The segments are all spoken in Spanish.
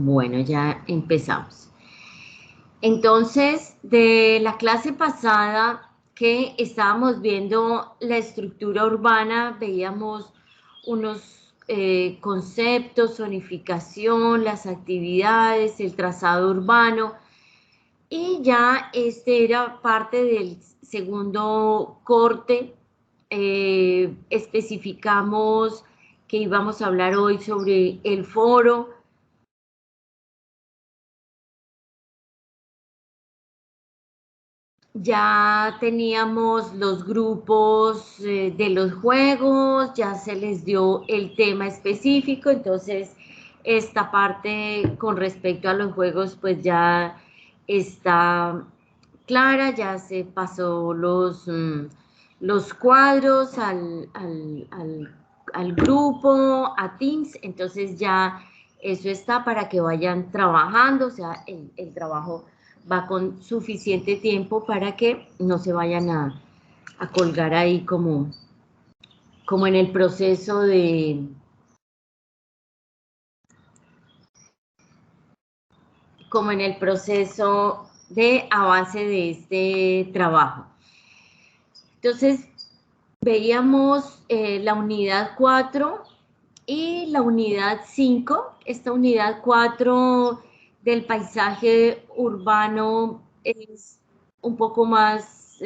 Bueno, ya empezamos. Entonces, de la clase pasada que estábamos viendo la estructura urbana, veíamos unos conceptos, zonificación, las actividades, el trazado urbano, y ya este era parte del segundo corte. Especificamos que íbamos a hablar hoy sobre el foro. Ya teníamos los grupos de los juegos, ya se les dio el tema específico, entonces esta parte con respecto a los juegos pues ya está clara, ya se pasó los cuadros al grupo, a Teams, entonces ya eso está para que vayan trabajando, o sea, el trabajo va con suficiente tiempo para que no se vayan a colgar ahí como en el proceso de avance de este trabajo. Entonces, veíamos la unidad 4 y la unidad 5. Esta unidad 4 del paisaje urbano es un poco más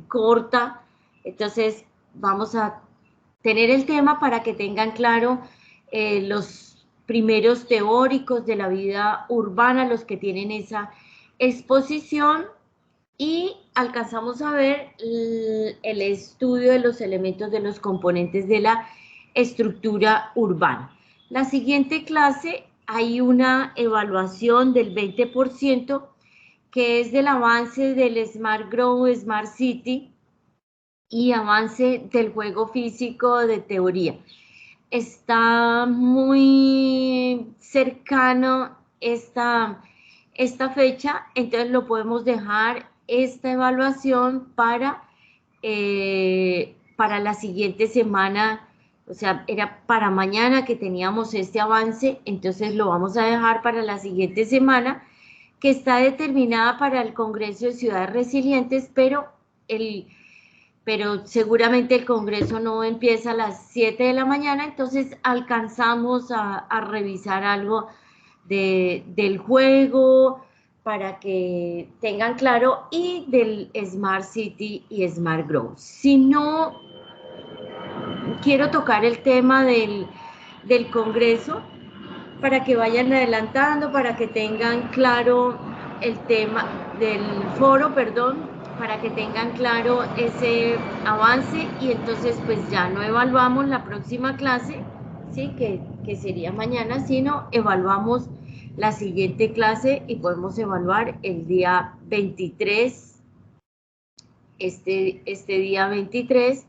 corta, entonces vamos a tener el tema para que tengan claro los primeros teóricos de la vida urbana, los que tienen esa exposición, y alcanzamos a ver el estudio de los elementos de los componentes de la estructura urbana. La siguiente clase hay una evaluación del 20% que es del avance del Smart Grow, Smart City y avance del juego físico de teoría. Está muy cercano esta fecha, entonces lo podemos dejar esta evaluación para la siguiente semana, o sea, era para mañana que teníamos este avance, entonces lo vamos a dejar para la siguiente semana, que está determinada para el Congreso de Ciudades Resilientes, pero seguramente el Congreso no empieza a las 7 de la mañana, entonces alcanzamos a revisar algo del juego para que tengan claro, y del Smart City y Smart Growth. Si no, quiero tocar el tema del Congreso para que vayan adelantando, para que tengan claro el tema del foro, perdón, para que tengan claro ese avance, y entonces pues ya no evaluamos la próxima clase, ¿sí? Que sería mañana, sino evaluamos la siguiente clase y podemos evaluar el día 23, este día 23,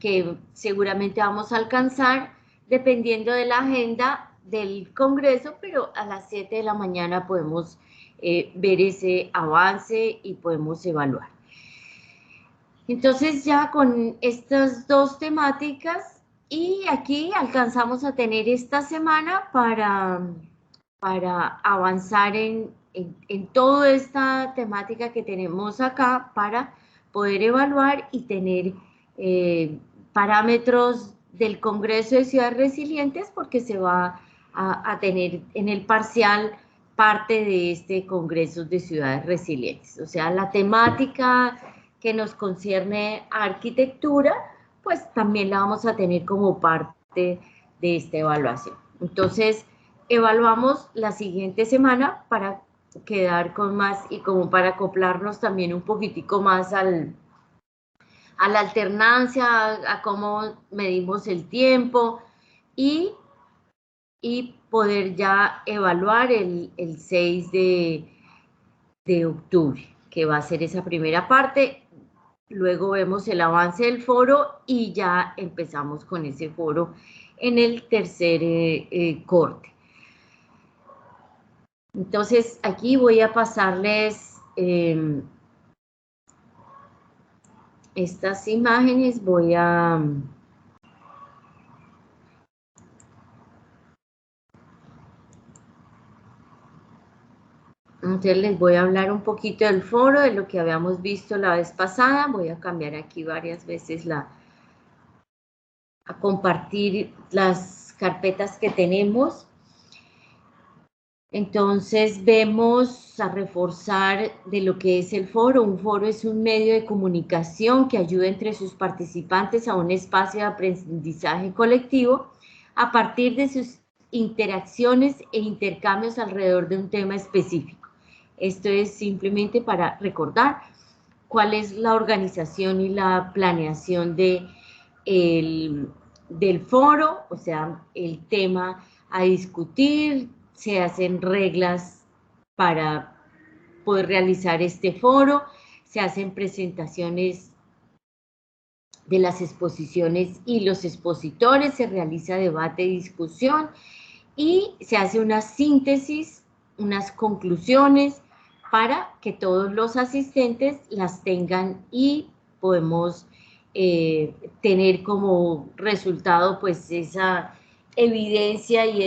que seguramente vamos a alcanzar dependiendo de la agenda del Congreso, pero a las 7 de la mañana podemos ver ese avance y podemos evaluar. Entonces ya con estas dos temáticas, y aquí alcanzamos a tener esta semana para avanzar en toda esta temática que tenemos acá, para poder evaluar y tener parámetros del Congreso de Ciudades Resilientes, porque se va a tener en el parcial parte de este Congreso de Ciudades Resilientes. O sea, la temática que nos concierne a arquitectura, pues también la vamos a tener como parte de esta evaluación. Entonces, evaluamos la siguiente semana para quedar con más y como para acoplarnos también un poquitico más a la alternancia, a cómo medimos el tiempo, y poder ya evaluar el 6 de octubre, que va a ser esa primera parte. Luego vemos el avance del foro y ya empezamos con ese foro en el tercer corte. Entonces aquí voy a pasarles estas imágenes, voy a Entonces les voy a hablar un poquito del foro, de lo que habíamos visto la vez pasada. Voy a cambiar aquí varias veces a compartir las carpetas que tenemos. Entonces vemos a reforzar de lo que es el foro. Un foro es un medio de comunicación que ayuda entre sus participantes a un espacio de aprendizaje colectivo a partir de sus interacciones e intercambios alrededor de un tema específico. Esto es simplemente para recordar cuál es la organización y la planeación del foro, o sea, el tema a discutir. Se hacen reglas para poder realizar este foro, se hacen presentaciones de las exposiciones y los expositores, se realiza debate y discusión y se hace una síntesis, unas conclusiones para que todos los asistentes las tengan y podemos tener como resultado pues esa evidencia y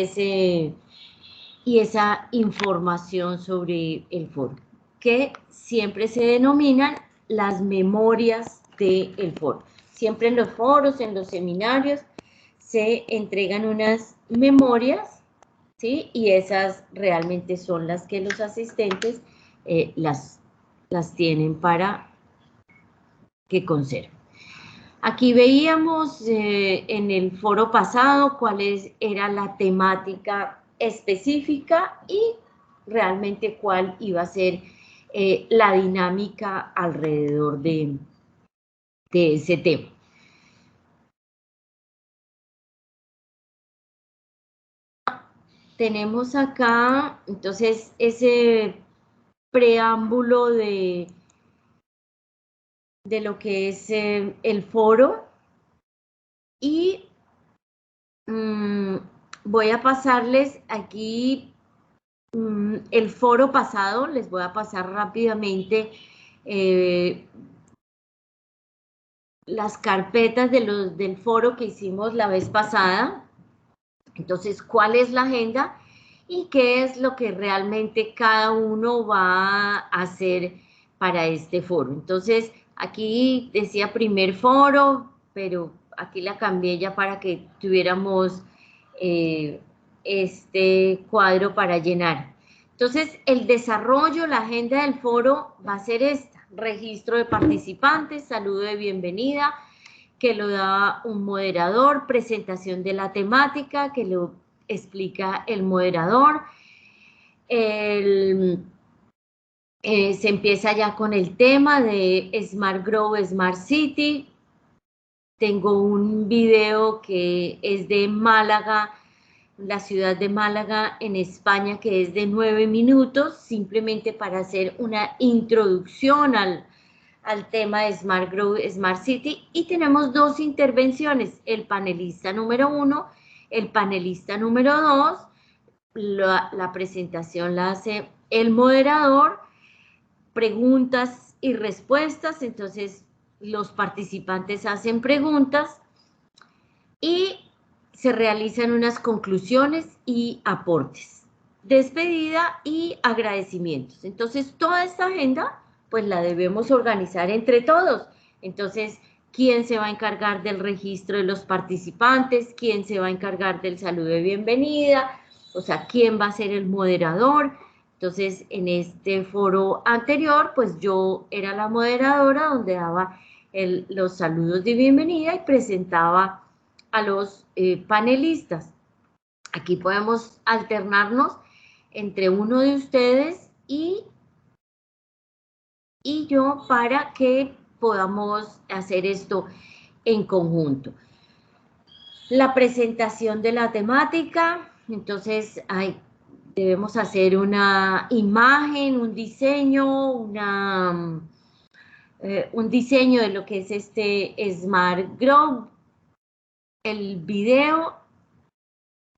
esa información sobre el foro, que siempre se denominan las memorias del foro. Siempre en los foros, en los seminarios, se entregan unas memorias, ¿sí? Y esas realmente son las que los asistentes las tienen para que conserven. Aquí veíamos en el foro pasado cuál era la temática específica y realmente cuál iba a ser la dinámica alrededor de ese tema. Tenemos acá, entonces, ese preámbulo de lo que es el foro y voy a pasarles aquí el foro pasado, les voy a pasar rápidamente las carpetas del foro que hicimos la vez pasada. Entonces, ¿cuál es la agenda y qué es lo que realmente cada uno va a hacer para este foro? Entonces, aquí decía primer foro, pero aquí la cambié ya para que tuviéramos este cuadro para llenar. Entonces, el desarrollo, la agenda del foro va a ser esta: registro de participantes, saludo de bienvenida, que lo da un moderador, presentación de la temática, que lo explica el moderador. Se empieza ya con el tema de Smart Grow, Smart City. Tengo un video que es de Málaga, la ciudad de Málaga en España, que es de 9 minutos, simplemente para hacer una introducción al tema de Smart Grow, Smart City, y tenemos dos intervenciones, el panelista número 1, el panelista número 2, la presentación la hace el moderador, preguntas y respuestas, entonces los participantes hacen preguntas y se realizan unas conclusiones y aportes, despedida y agradecimientos. Entonces toda esta agenda pues la debemos organizar entre todos. Entonces, ¿quién se va a encargar del registro de los participantes? ¿Quién se va a encargar del saludo de bienvenida? O sea, ¿quién va a ser el moderador? Entonces, en este foro anterior, pues yo era la moderadora donde daba los saludos de bienvenida y presentaba a los panelistas. Aquí podemos alternarnos entre uno de ustedes y yo para que podamos hacer esto en conjunto. La presentación de la temática, entonces debemos hacer una imagen, un diseño, un diseño de lo que es este Smart Grow, el video,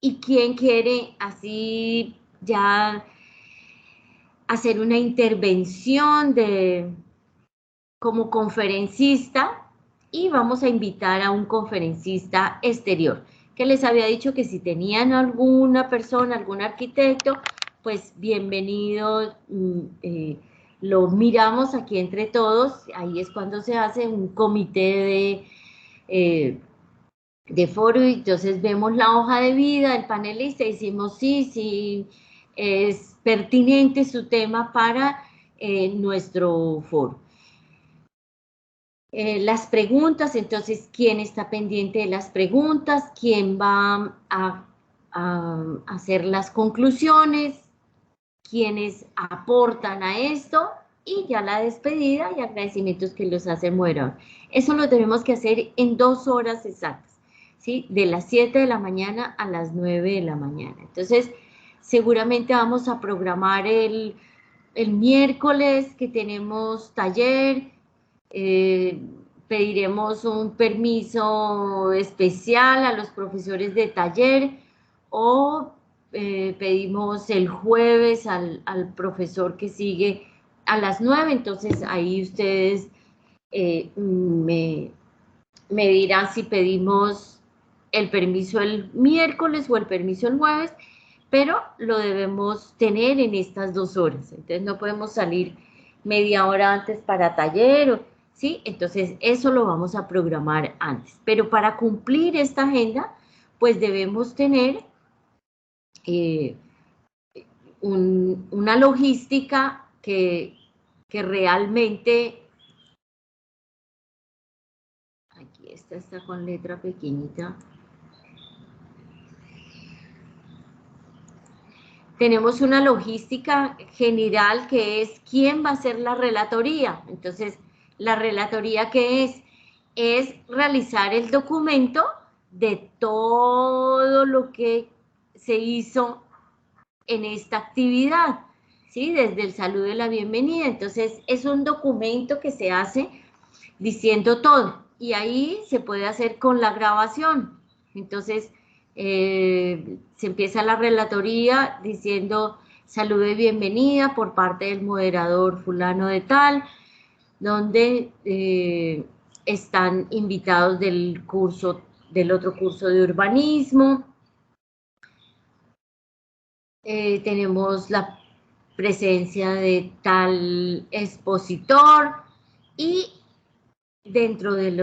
y quién quiere así ya hacer una intervención como conferencista, y vamos a invitar a un conferencista exterior, que les había dicho que si tenían alguna persona, algún arquitecto, pues bienvenido, lo miramos aquí entre todos, ahí es cuando se hace un comité de foro y entonces vemos la hoja de vida del panelista y decimos sí, es pertinente su tema para nuestro foro. Las preguntas, entonces, ¿quién está pendiente de las preguntas? ¿Quién va a hacer las conclusiones? ¿Quiénes aportan a esto? Y ya la despedida y agradecimientos que los hace el moderador. Eso lo tenemos que hacer en 2 horas exactas, ¿sí? De las 7 de la mañana a las 9 de la mañana. Entonces, seguramente vamos a programar el miércoles que tenemos taller, pediremos un permiso especial a los profesores de taller o pedimos el jueves al profesor que sigue a las 9, entonces ahí ustedes me dirán si pedimos el permiso el miércoles o el permiso el jueves, pero lo debemos tener en estas 2 horas, entonces no podemos salir media hora antes para taller, ¿sí? Entonces eso lo vamos a programar antes, pero para cumplir esta agenda, pues debemos tener una logística que realmente, aquí está con letra pequeñita, tenemos una logística general que es quién va a hacer la relatoría. Entonces, la relatoría ¿qué es? Es realizar el documento de todo lo que se hizo en esta actividad, ¿sí? Desde el saludo y la bienvenida. Entonces, es un documento que se hace diciendo todo. Y ahí se puede hacer con la grabación. Entonces, se empieza la relatoría diciendo saludo y bienvenida por parte del moderador fulano de tal, donde están invitados del otro curso de urbanismo. Tenemos la presencia de tal expositor y dentro del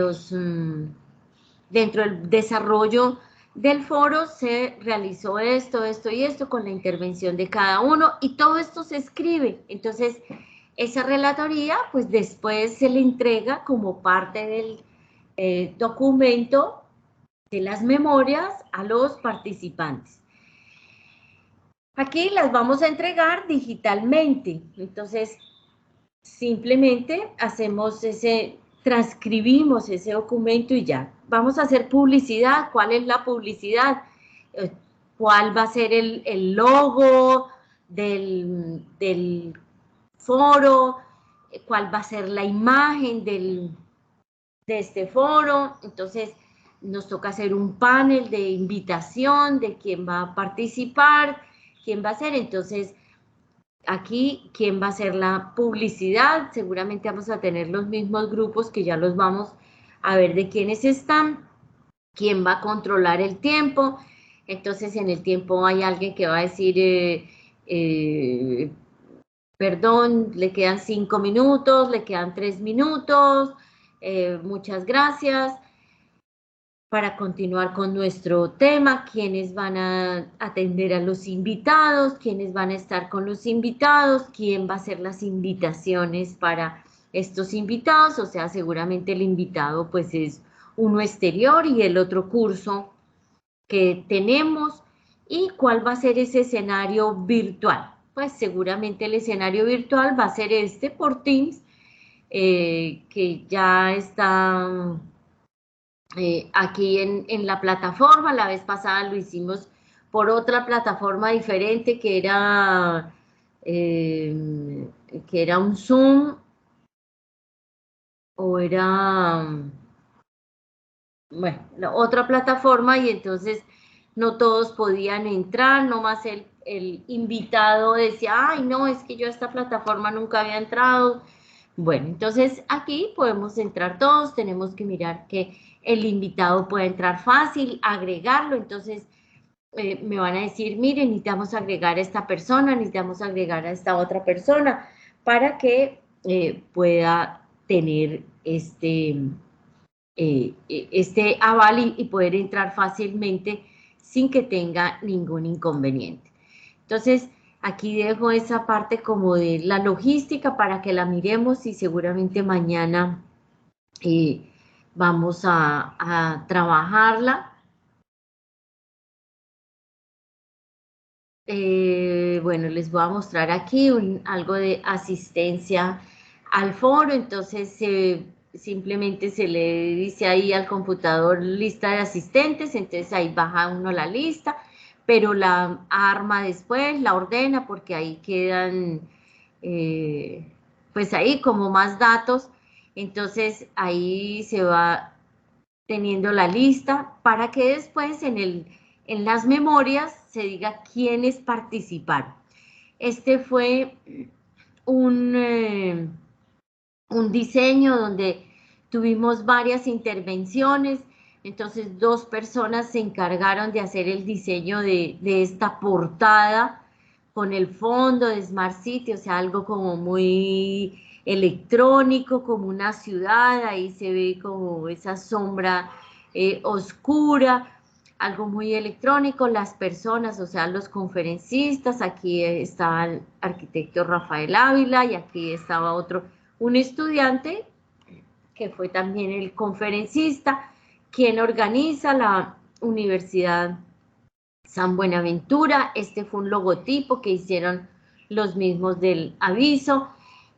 desarrollo del foro se realizó esto y esto con la intervención de cada uno y todo esto se escribe. Entonces, esa relatoría, pues después se le entrega como parte del documento de las memorias a los participantes. Aquí las vamos a entregar digitalmente. Entonces, simplemente transcribimos ese documento y ya. Vamos a hacer publicidad. ¿Cuál es la publicidad? ¿Cuál va a ser el logo del foro? ¿Cuál va a ser la imagen de este foro? Entonces, nos toca hacer un panel de invitación de quién va a participar, quién va a ser. Entonces, aquí, ¿quién va a hacer la publicidad? Seguramente vamos a tener los mismos grupos que ya los vamos a ver de quiénes están. ¿Quién va a controlar el tiempo? Entonces, en el tiempo hay alguien que va a decir, perdón, le quedan 5 minutos, le quedan 3 minutos, muchas gracias. Para continuar con nuestro tema, quiénes van a atender a los invitados, quiénes van a estar con los invitados, quién va a hacer las invitaciones para estos invitados, o sea, seguramente el invitado pues es uno exterior y el otro curso que tenemos, y cuál va a ser ese escenario virtual. Pues seguramente el escenario virtual va a ser este por Teams, que ya está aquí en la plataforma. La vez pasada lo hicimos por otra plataforma diferente que era un Zoom o era, bueno, la otra plataforma, y entonces no todos podían entrar, nomás el invitado decía, ay, no, es que yo a esta plataforma nunca había entrado. Bueno, entonces aquí podemos entrar todos, tenemos que mirar que el invitado pueda entrar fácil, agregarlo. Entonces, me van a decir, miren, necesitamos agregar a esta persona, necesitamos agregar a esta otra persona, para que pueda tener este aval y poder entrar fácilmente sin que tenga ningún inconveniente. Entonces, aquí dejo esa parte como de la logística para que la miremos y seguramente mañana vamos a trabajarla. Bueno, les voy a mostrar aquí algo de asistencia al foro. Entonces simplemente se le dice ahí al computador lista de asistentes, entonces ahí baja uno la lista, pero la arma después, la ordena, porque ahí quedan pues ahí como más datos. Entonces ahí se va teniendo la lista para que después en las memorias se diga quiénes participaron. Este fue un diseño donde tuvimos varias intervenciones. Entonces 2 personas se encargaron de hacer el diseño de esta portada con el fondo de Smart City, o sea, algo como muy electrónico, como una ciudad. Ahí se ve como esa sombra oscura, algo muy electrónico. Las personas, o sea, los conferencistas, aquí estaba el arquitecto Rafael Ávila y aquí estaba un estudiante que fue también el conferencista, quien organiza la Universidad San Buenaventura. Este fue un logotipo que hicieron los mismos del aviso,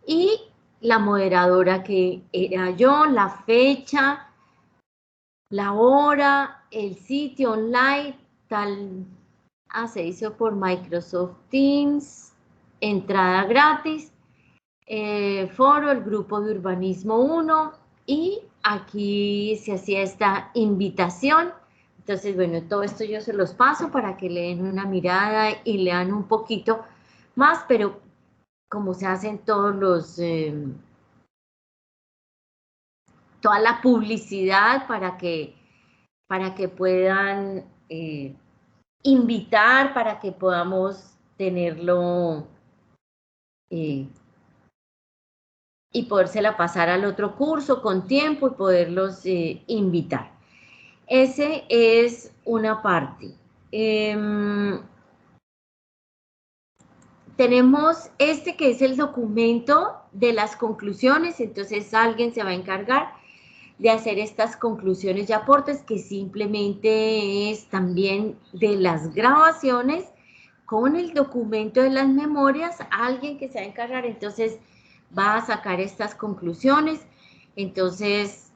y la moderadora que era yo, la fecha, la hora, el sitio online, se hizo por Microsoft Teams, entrada gratis, foro, el grupo de urbanismo 1, y aquí se hacía esta invitación. Entonces, bueno, todo esto yo se los paso para que le den una mirada y lean un poquito más, pero como se hacen toda la publicidad para que puedan invitar, para que podamos tenerlo y podérsela pasar al otro curso con tiempo y poderlos invitar. Ese es una parte. Tenemos este que es el documento de las conclusiones. Entonces alguien se va a encargar de hacer estas conclusiones y aportes, que simplemente es también de las grabaciones con el documento de las memorias. Alguien que se va a encargar, entonces va a sacar estas conclusiones. Entonces,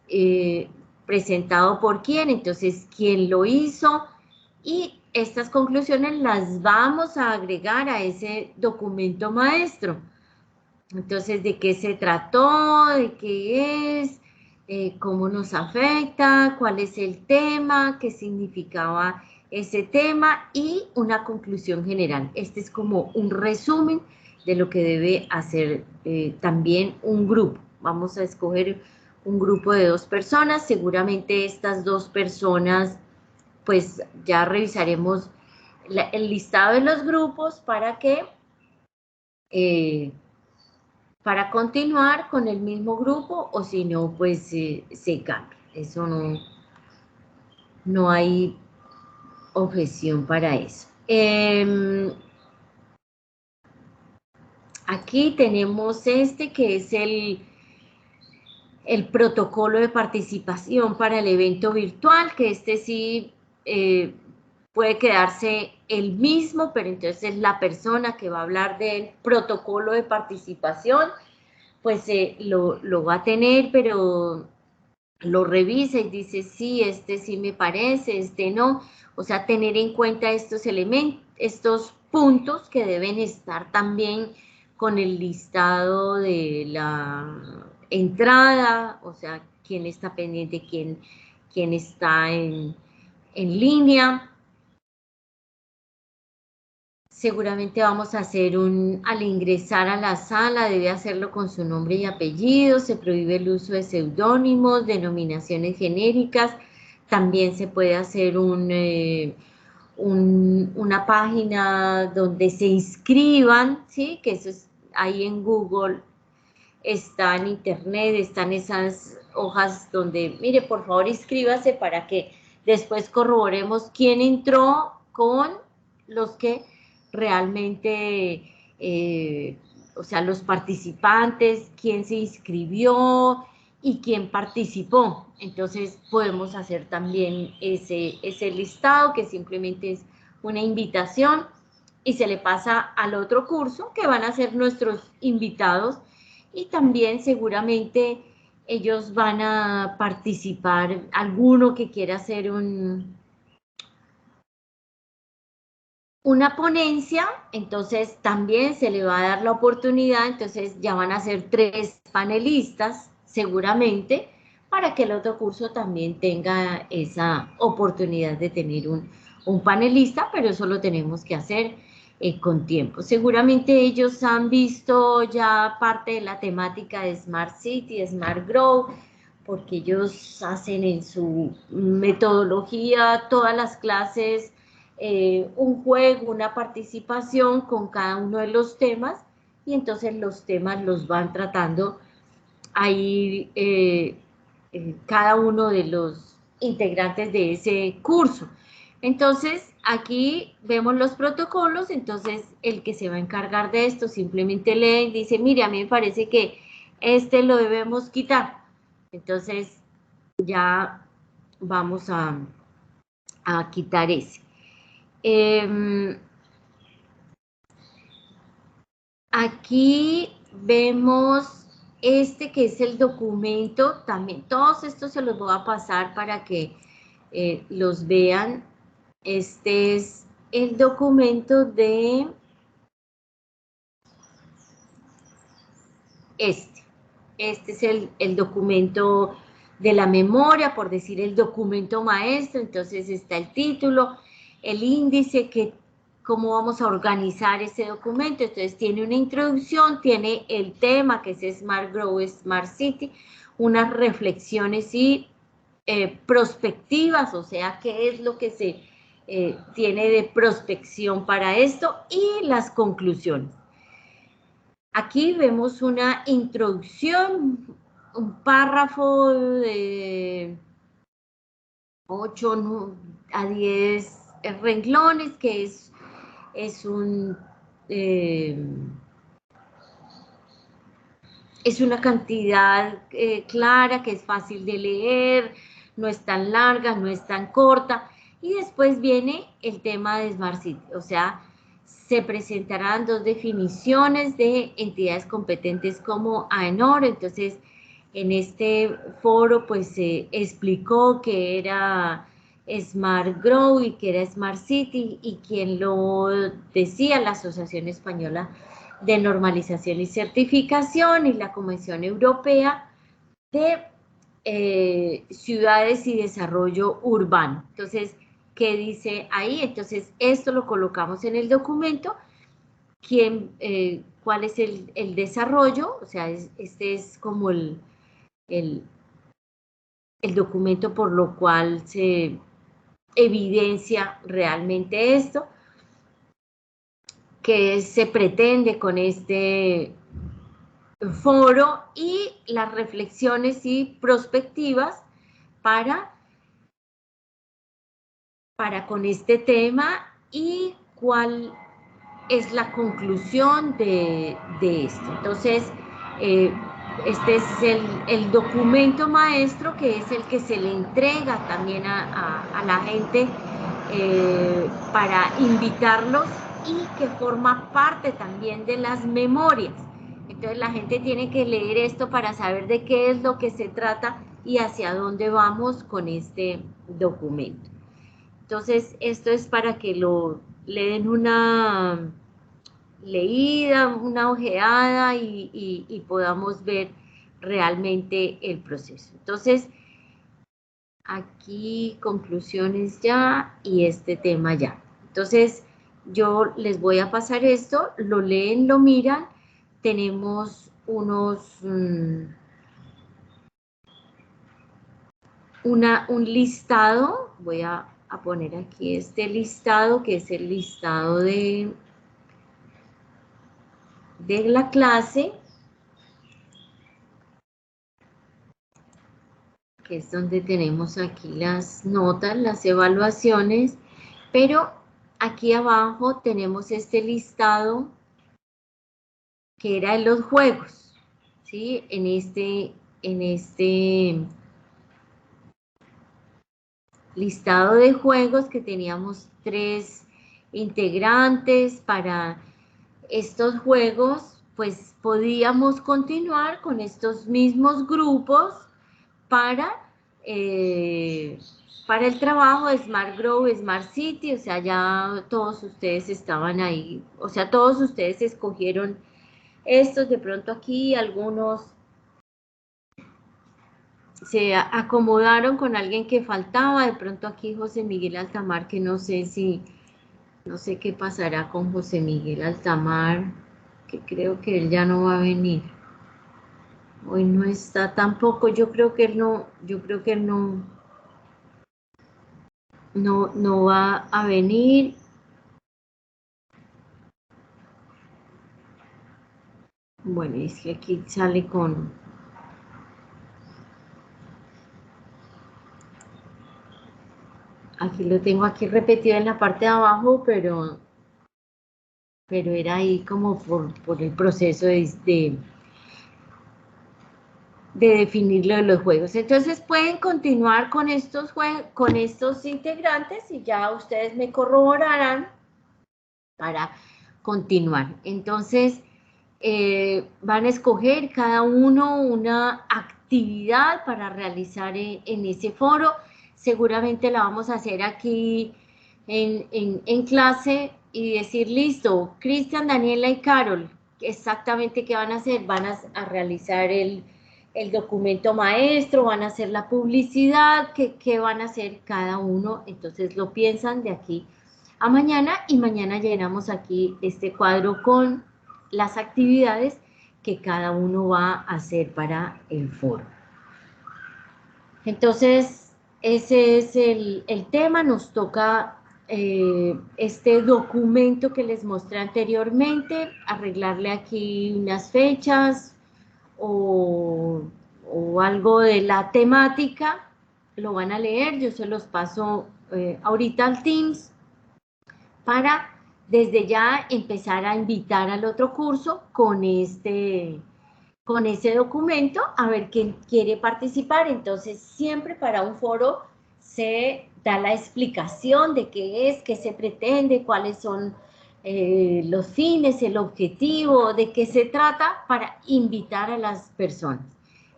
presentado por quién, entonces quién lo hizo, y estas conclusiones las vamos a agregar a ese documento maestro. Entonces, ¿de qué se trató? ¿De qué es? ¿Cómo nos afecta? ¿Cuál es el tema? ¿Qué significaba ese tema? Y una conclusión general. Este es como un resumen de lo que debe hacer también un grupo. Vamos a escoger un grupo de 2 personas. Seguramente estas 2 personas, pues ya revisaremos el listado de los grupos para que para continuar con el mismo grupo, o si no, pues se cambia. Eso no hay objeción para eso. Aquí tenemos este que es el protocolo de participación para el evento virtual, que este sí puede quedarse el mismo, pero entonces la persona que va a hablar del protocolo de participación, pues lo va a tener, pero lo revisa y dice, sí, este sí me parece, este no. O sea, tener en cuenta estos elementos, estos puntos que deben estar también con el listado de la entrada, o sea, quién está pendiente, quién está en línea. Seguramente vamos a hacer al ingresar a la sala, debe hacerlo con su nombre y apellido. Se prohíbe el uso de seudónimos, denominaciones genéricas. También se puede hacer una página donde se inscriban, ¿sí? Que eso es ahí en Google, está en internet, están esas hojas donde, mire, por favor inscríbase para que después corroboremos quién entró con los que realmente, o sea, los participantes, quién se inscribió y quién participó. Entonces podemos hacer también ese listado, que simplemente es una invitación, y se le pasa al otro curso, que van a ser nuestros invitados, y también seguramente ellos van a participar, alguno que quiera hacer una ponencia, entonces también se le va a dar la oportunidad, entonces ya van a ser 3 panelistas seguramente, para que el otro curso también tenga esa oportunidad de tener un panelista, pero eso lo tenemos que hacer con tiempo. Seguramente ellos han visto ya parte de la temática de Smart City, Smart Grow, porque ellos hacen en su metodología todas las clases, un juego, una participación con cada uno de los temas, y entonces los temas los van tratando ahí cada uno de los integrantes de ese curso. Entonces, aquí vemos los protocolos, entonces el que se va a encargar de esto simplemente lee y dice, mire, a mí me parece que este lo debemos quitar. Entonces, ya vamos a quitar ese. Aquí vemos este que es el documento, también todos estos se los voy a pasar para que los vean. Este es el documento de este es el documento de la memoria, por decir el documento maestro. Entonces está el título, el índice, que cómo vamos a organizar ese documento. Entonces tiene una introducción, tiene el tema que es Smart Grow, Smart City, unas reflexiones y prospectivas, o sea, qué es lo que se tiene de prospección para esto, y las conclusiones. Aquí vemos una introducción, un párrafo de 8 a 10 renglones, que es es una cantidad clara, que es fácil de leer, no es tan larga, no es tan corta. Y después viene el tema de Smart City, o sea, se presentarán 2 definiciones de entidades competentes como AENOR. Entonces, en este foro, pues se explicó que era Smart Grow y que era Smart City, y quien lo decía, la Asociación Española de Normalización y Certificación y la Convención Europea de Ciudades y Desarrollo Urbano. Entonces, ¿qué dice ahí? Entonces, esto lo colocamos en el documento. ¿Cuál es el desarrollo? O sea, este es como el documento por lo cual se evidencia realmente esto, que se pretende con este foro, y las reflexiones y prospectivas para con este tema, y cuál es la conclusión de esto. Entonces, este es el documento maestro, que es el que se le entrega también a la gente para invitarlos, y que forma parte también de las memorias. Entonces la gente tiene que leer esto para saber de qué es lo que se trata y hacia dónde vamos con este documento. Entonces, esto es para que le den una leída, una ojeada, y podamos ver realmente el proceso. Entonces, aquí conclusiones ya, y este tema ya. Entonces, yo les voy a pasar esto, lo leen, lo miran. Tenemos un listado, voy a a poner aquí este listado, que es el listado de la clase, que es donde tenemos aquí las notas, las evaluaciones, pero aquí abajo tenemos este listado que era de los juegos, ¿sí? En este listado de juegos que teníamos 3 integrantes para estos juegos, pues podíamos continuar con estos mismos grupos para, para el trabajo de Smart Grow, Smart City, o sea, ya todos ustedes estaban ahí, o sea, todos ustedes escogieron estos, de pronto aquí algunos se acomodaron con alguien que faltaba, de pronto aquí José Miguel Altamar, que no sé no sé qué pasará con José Miguel Altamar, que creo que él ya no va a venir. Hoy no está tampoco, yo creo que él no va a venir. Bueno, es que aquí sale con... Aquí lo tengo aquí repetido en la parte de abajo, pero era ahí como por el proceso de definir lo de los juegos. Entonces pueden continuar con con estos integrantes y ya ustedes me corroborarán para continuar. Entonces van a escoger cada uno una actividad para realizar en ese foro. Seguramente la vamos a hacer aquí en clase y decir, listo, Cristian, Daniela y Carol, exactamente qué van a hacer. Van a realizar el documento maestro, van a hacer la publicidad, qué van a hacer cada uno. Entonces lo piensan de aquí a mañana y mañana llenamos aquí este cuadro con las actividades que cada uno va a hacer para el foro. Entonces, ese es el tema. Nos toca este documento que les mostré anteriormente, arreglarle aquí unas fechas o algo de la temática. Lo van a leer, yo se los paso ahorita al Teams para desde ya empezar a invitar al otro curso con ese documento a ver quién quiere participar. Entonces, siempre para un foro se da la explicación de qué es, qué se pretende, cuáles son los fines, el objetivo, de qué se trata para invitar a las personas.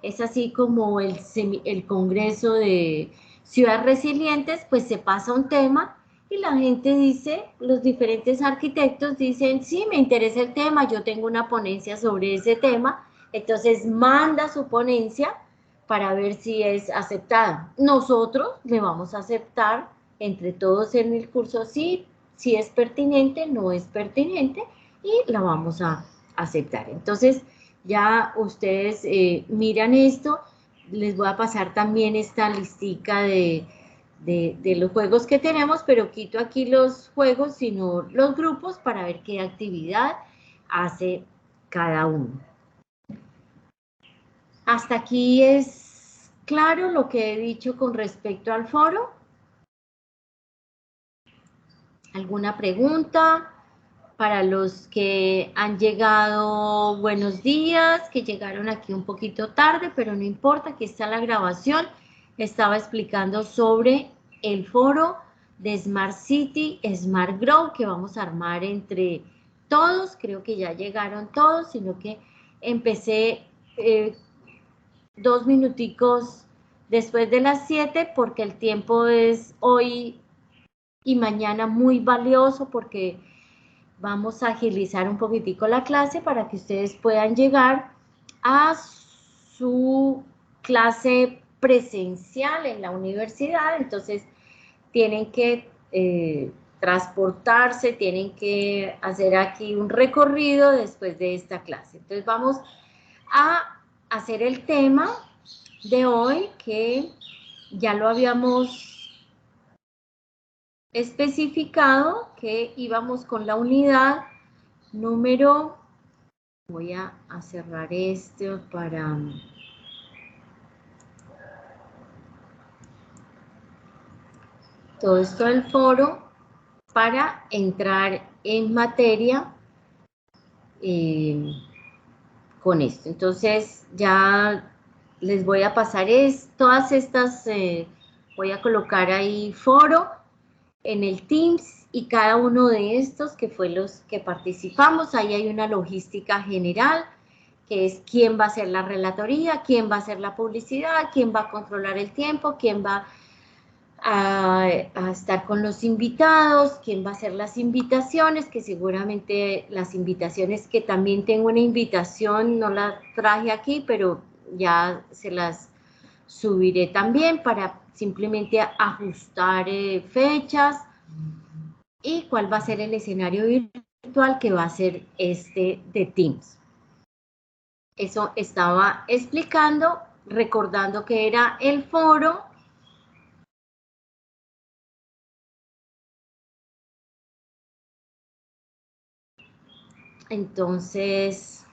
Es así como el Congreso de Ciudades Resilientes, pues se pasa un tema y la gente dice, los diferentes arquitectos dicen, sí, me interesa el tema, yo tengo una ponencia sobre ese tema, entonces manda su ponencia para ver si es aceptada. Nosotros le vamos a aceptar entre todos en el curso si es pertinente, no es pertinente y la vamos a aceptar. Entonces ya ustedes miran esto, les voy a pasar también esta listica de los juegos que tenemos, pero quito aquí los juegos, sino los grupos para ver qué actividad hace cada uno. Hasta aquí es claro lo que he dicho con respecto al foro. ¿Alguna pregunta? Para los que han llegado, buenos días, que llegaron aquí un poquito tarde, pero no importa, aquí está la grabación. Estaba explicando sobre el foro de Smart City, Smart Grow, que vamos a armar entre todos. Creo que ya llegaron todos, sino que empecé 2 minuticos después de las 7, porque el tiempo es hoy y mañana muy valioso, porque vamos a agilizar un poquitico la clase para que ustedes puedan llegar a su clase presencial en la universidad. Entonces tienen que transportarse, tienen que hacer aquí un recorrido después de esta clase. Entonces vamos a hacer el tema de hoy, que ya lo habíamos especificado que íbamos con la unidad número, voy a cerrar esto para todo esto del foro, para entrar en materia con esto. Entonces ya les voy a pasar todas estas, voy a colocar ahí foro en el Teams y cada uno de estos que fue los que participamos, ahí hay una logística general, que es quién va a hacer la relatoría, quién va a hacer la publicidad, quién va a controlar el tiempo, quién va a estar con los invitados, quién va a hacer las invitaciones, que seguramente las invitaciones, que también tengo una invitación, no la traje aquí, pero ya se las subiré también para simplemente ajustar fechas y cuál va a ser el escenario virtual que va a ser este de Teams. Eso estaba explicando, recordando que era el foro. Entonces,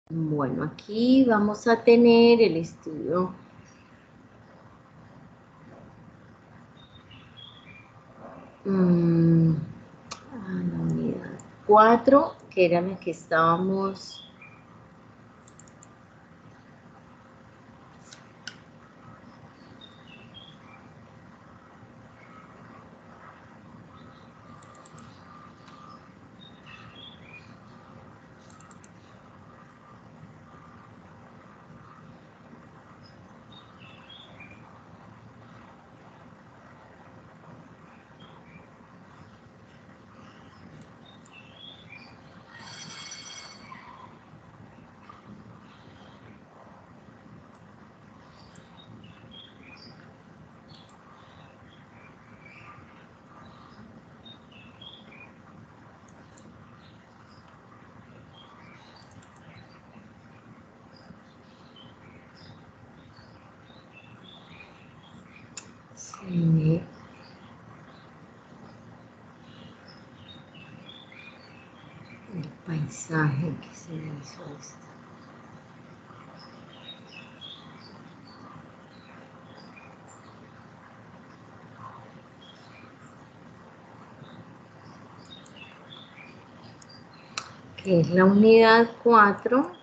bueno, aquí vamos a tener el estudio. La unidad 4, que era la que estábamos. Sí, el paisaje que se hizo esto. Que es la unidad 4.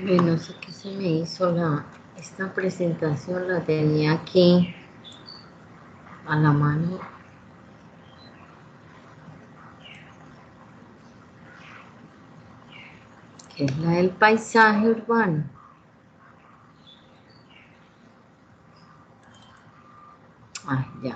No sé qué se me hizo esta presentación, la tenía aquí a la mano. Que es la del paisaje urbano. Ah, ya.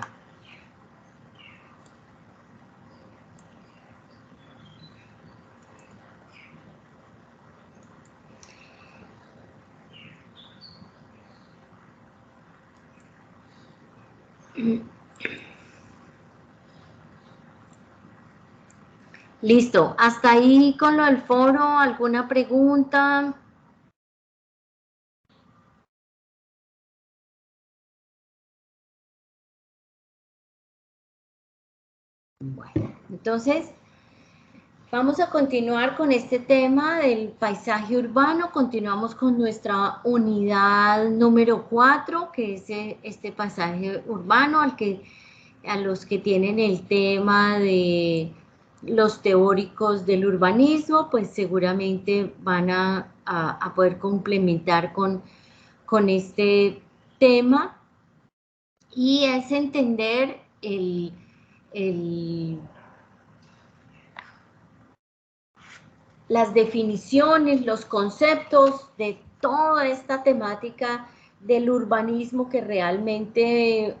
Listo, hasta ahí con lo del foro, ¿alguna pregunta? Bueno, entonces, Vamos a continuar con este tema del paisaje urbano. Continuamos con nuestra unidad número 4, que es este paisaje urbano, a los que tienen el tema de los teóricos del urbanismo, pues seguramente van a poder complementar con este tema, y es entender las definiciones, los conceptos de toda esta temática del urbanismo que realmente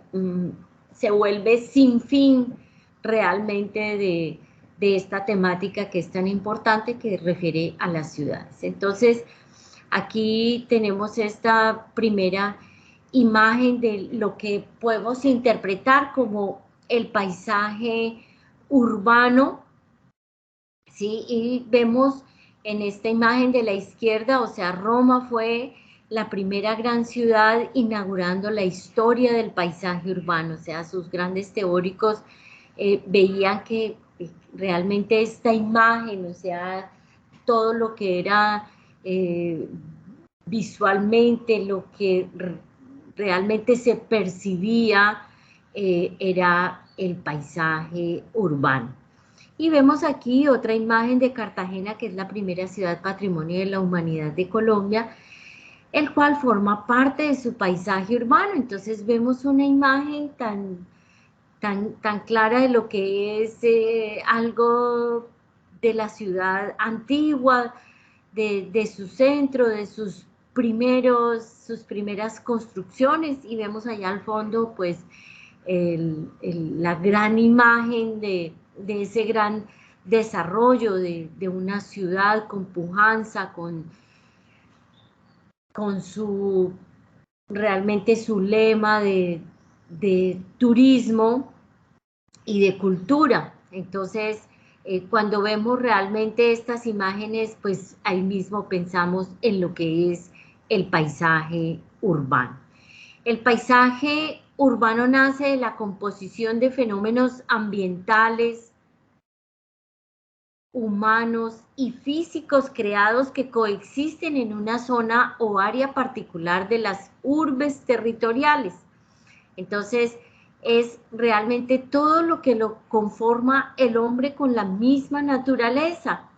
se vuelve sin fin realmente de esta temática que es tan importante, que refiere a las ciudades. Entonces, aquí tenemos esta primera imagen de lo que podemos interpretar como el paisaje urbano, ¿sí? Y vemos en esta imagen de la izquierda, o sea, Roma fue la primera gran ciudad inaugurando la historia del paisaje urbano, o sea, sus grandes teóricos veían que realmente esta imagen, o sea, todo lo que era visualmente, lo que realmente se percibía era el paisaje urbano. Y vemos aquí otra imagen de Cartagena, que es la primera ciudad patrimonio de la humanidad de Colombia, el cual forma parte de su paisaje urbano. Entonces vemos una imagen tan clara de lo que es algo de la ciudad antigua, de su centro, de sus primeras construcciones, y vemos allá al fondo pues la gran imagen de ese gran desarrollo de una ciudad con pujanza, con realmente su lema de turismo y de cultura. Entonces, cuando vemos realmente estas imágenes, pues ahí mismo pensamos en lo que es el paisaje urbano. El paisaje urbano nace de la composición de fenómenos ambientales, humanos y físicos creados que coexisten en una zona o área particular de las urbes territoriales. Entonces, es realmente todo lo que lo conforma el hombre con la misma naturaleza,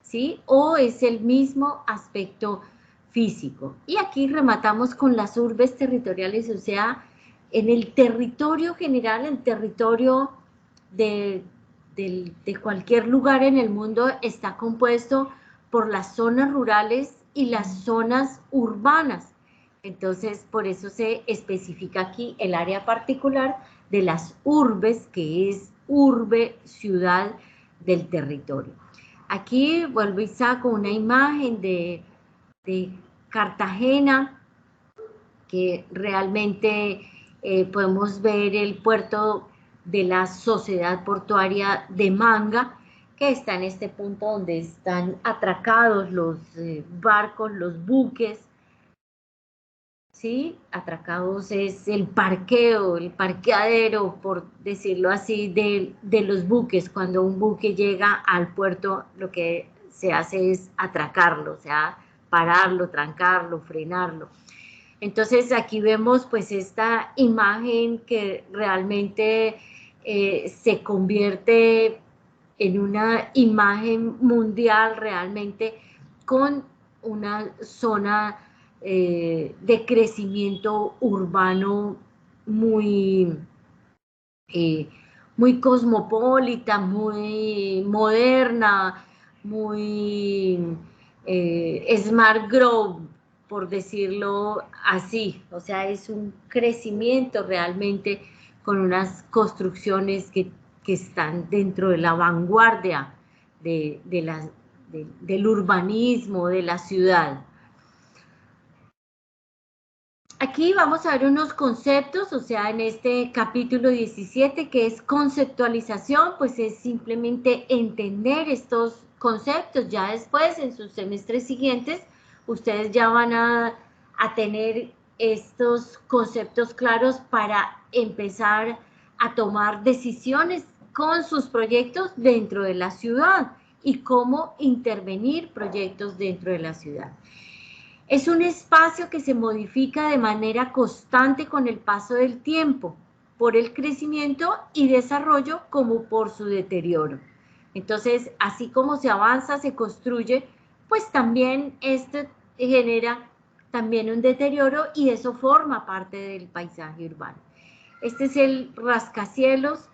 ¿sí? O es el mismo aspecto físico. Y aquí rematamos con las urbes territoriales, o sea, en el territorio general, el territorio de cualquier lugar en el mundo está compuesto por las zonas rurales y las zonas urbanas. Entonces, por eso se especifica aquí el área particular de las urbes, que es urbe, ciudad del territorio. Aquí vuelvo y saco una imagen de Cartagena, que realmente podemos ver el puerto de la Sociedad Portuaria de Manga, que está en este punto donde están atracados los barcos, los buques, ¿sí? Atracados es el parqueo, el parqueadero, por decirlo así, de los buques. Cuando un buque llega al puerto, lo que se hace es atracarlo, o sea, pararlo, trancarlo, frenarlo. Entonces aquí vemos pues esta imagen que realmente se convierte en una imagen mundial realmente, con una zona de crecimiento urbano muy, muy cosmopolita, muy moderna, muy smart growth, por decirlo así. O sea, es un crecimiento realmente con unas construcciones que están dentro de la vanguardia del urbanismo de la ciudad. Aquí vamos a ver unos conceptos, o sea, en este capítulo 17, que es conceptualización, pues es simplemente entender estos conceptos. Ya después, en sus semestres siguientes, ustedes ya van a tener estos conceptos claros para empezar a tomar decisiones con sus proyectos dentro de la ciudad y cómo intervenir proyectos dentro de la ciudad. Es un espacio que se modifica de manera constante con el paso del tiempo, por el crecimiento y desarrollo como por su deterioro. Entonces, así como se avanza, se construye, pues también esto genera también un deterioro y eso forma parte del paisaje urbano. Este es el rascacielos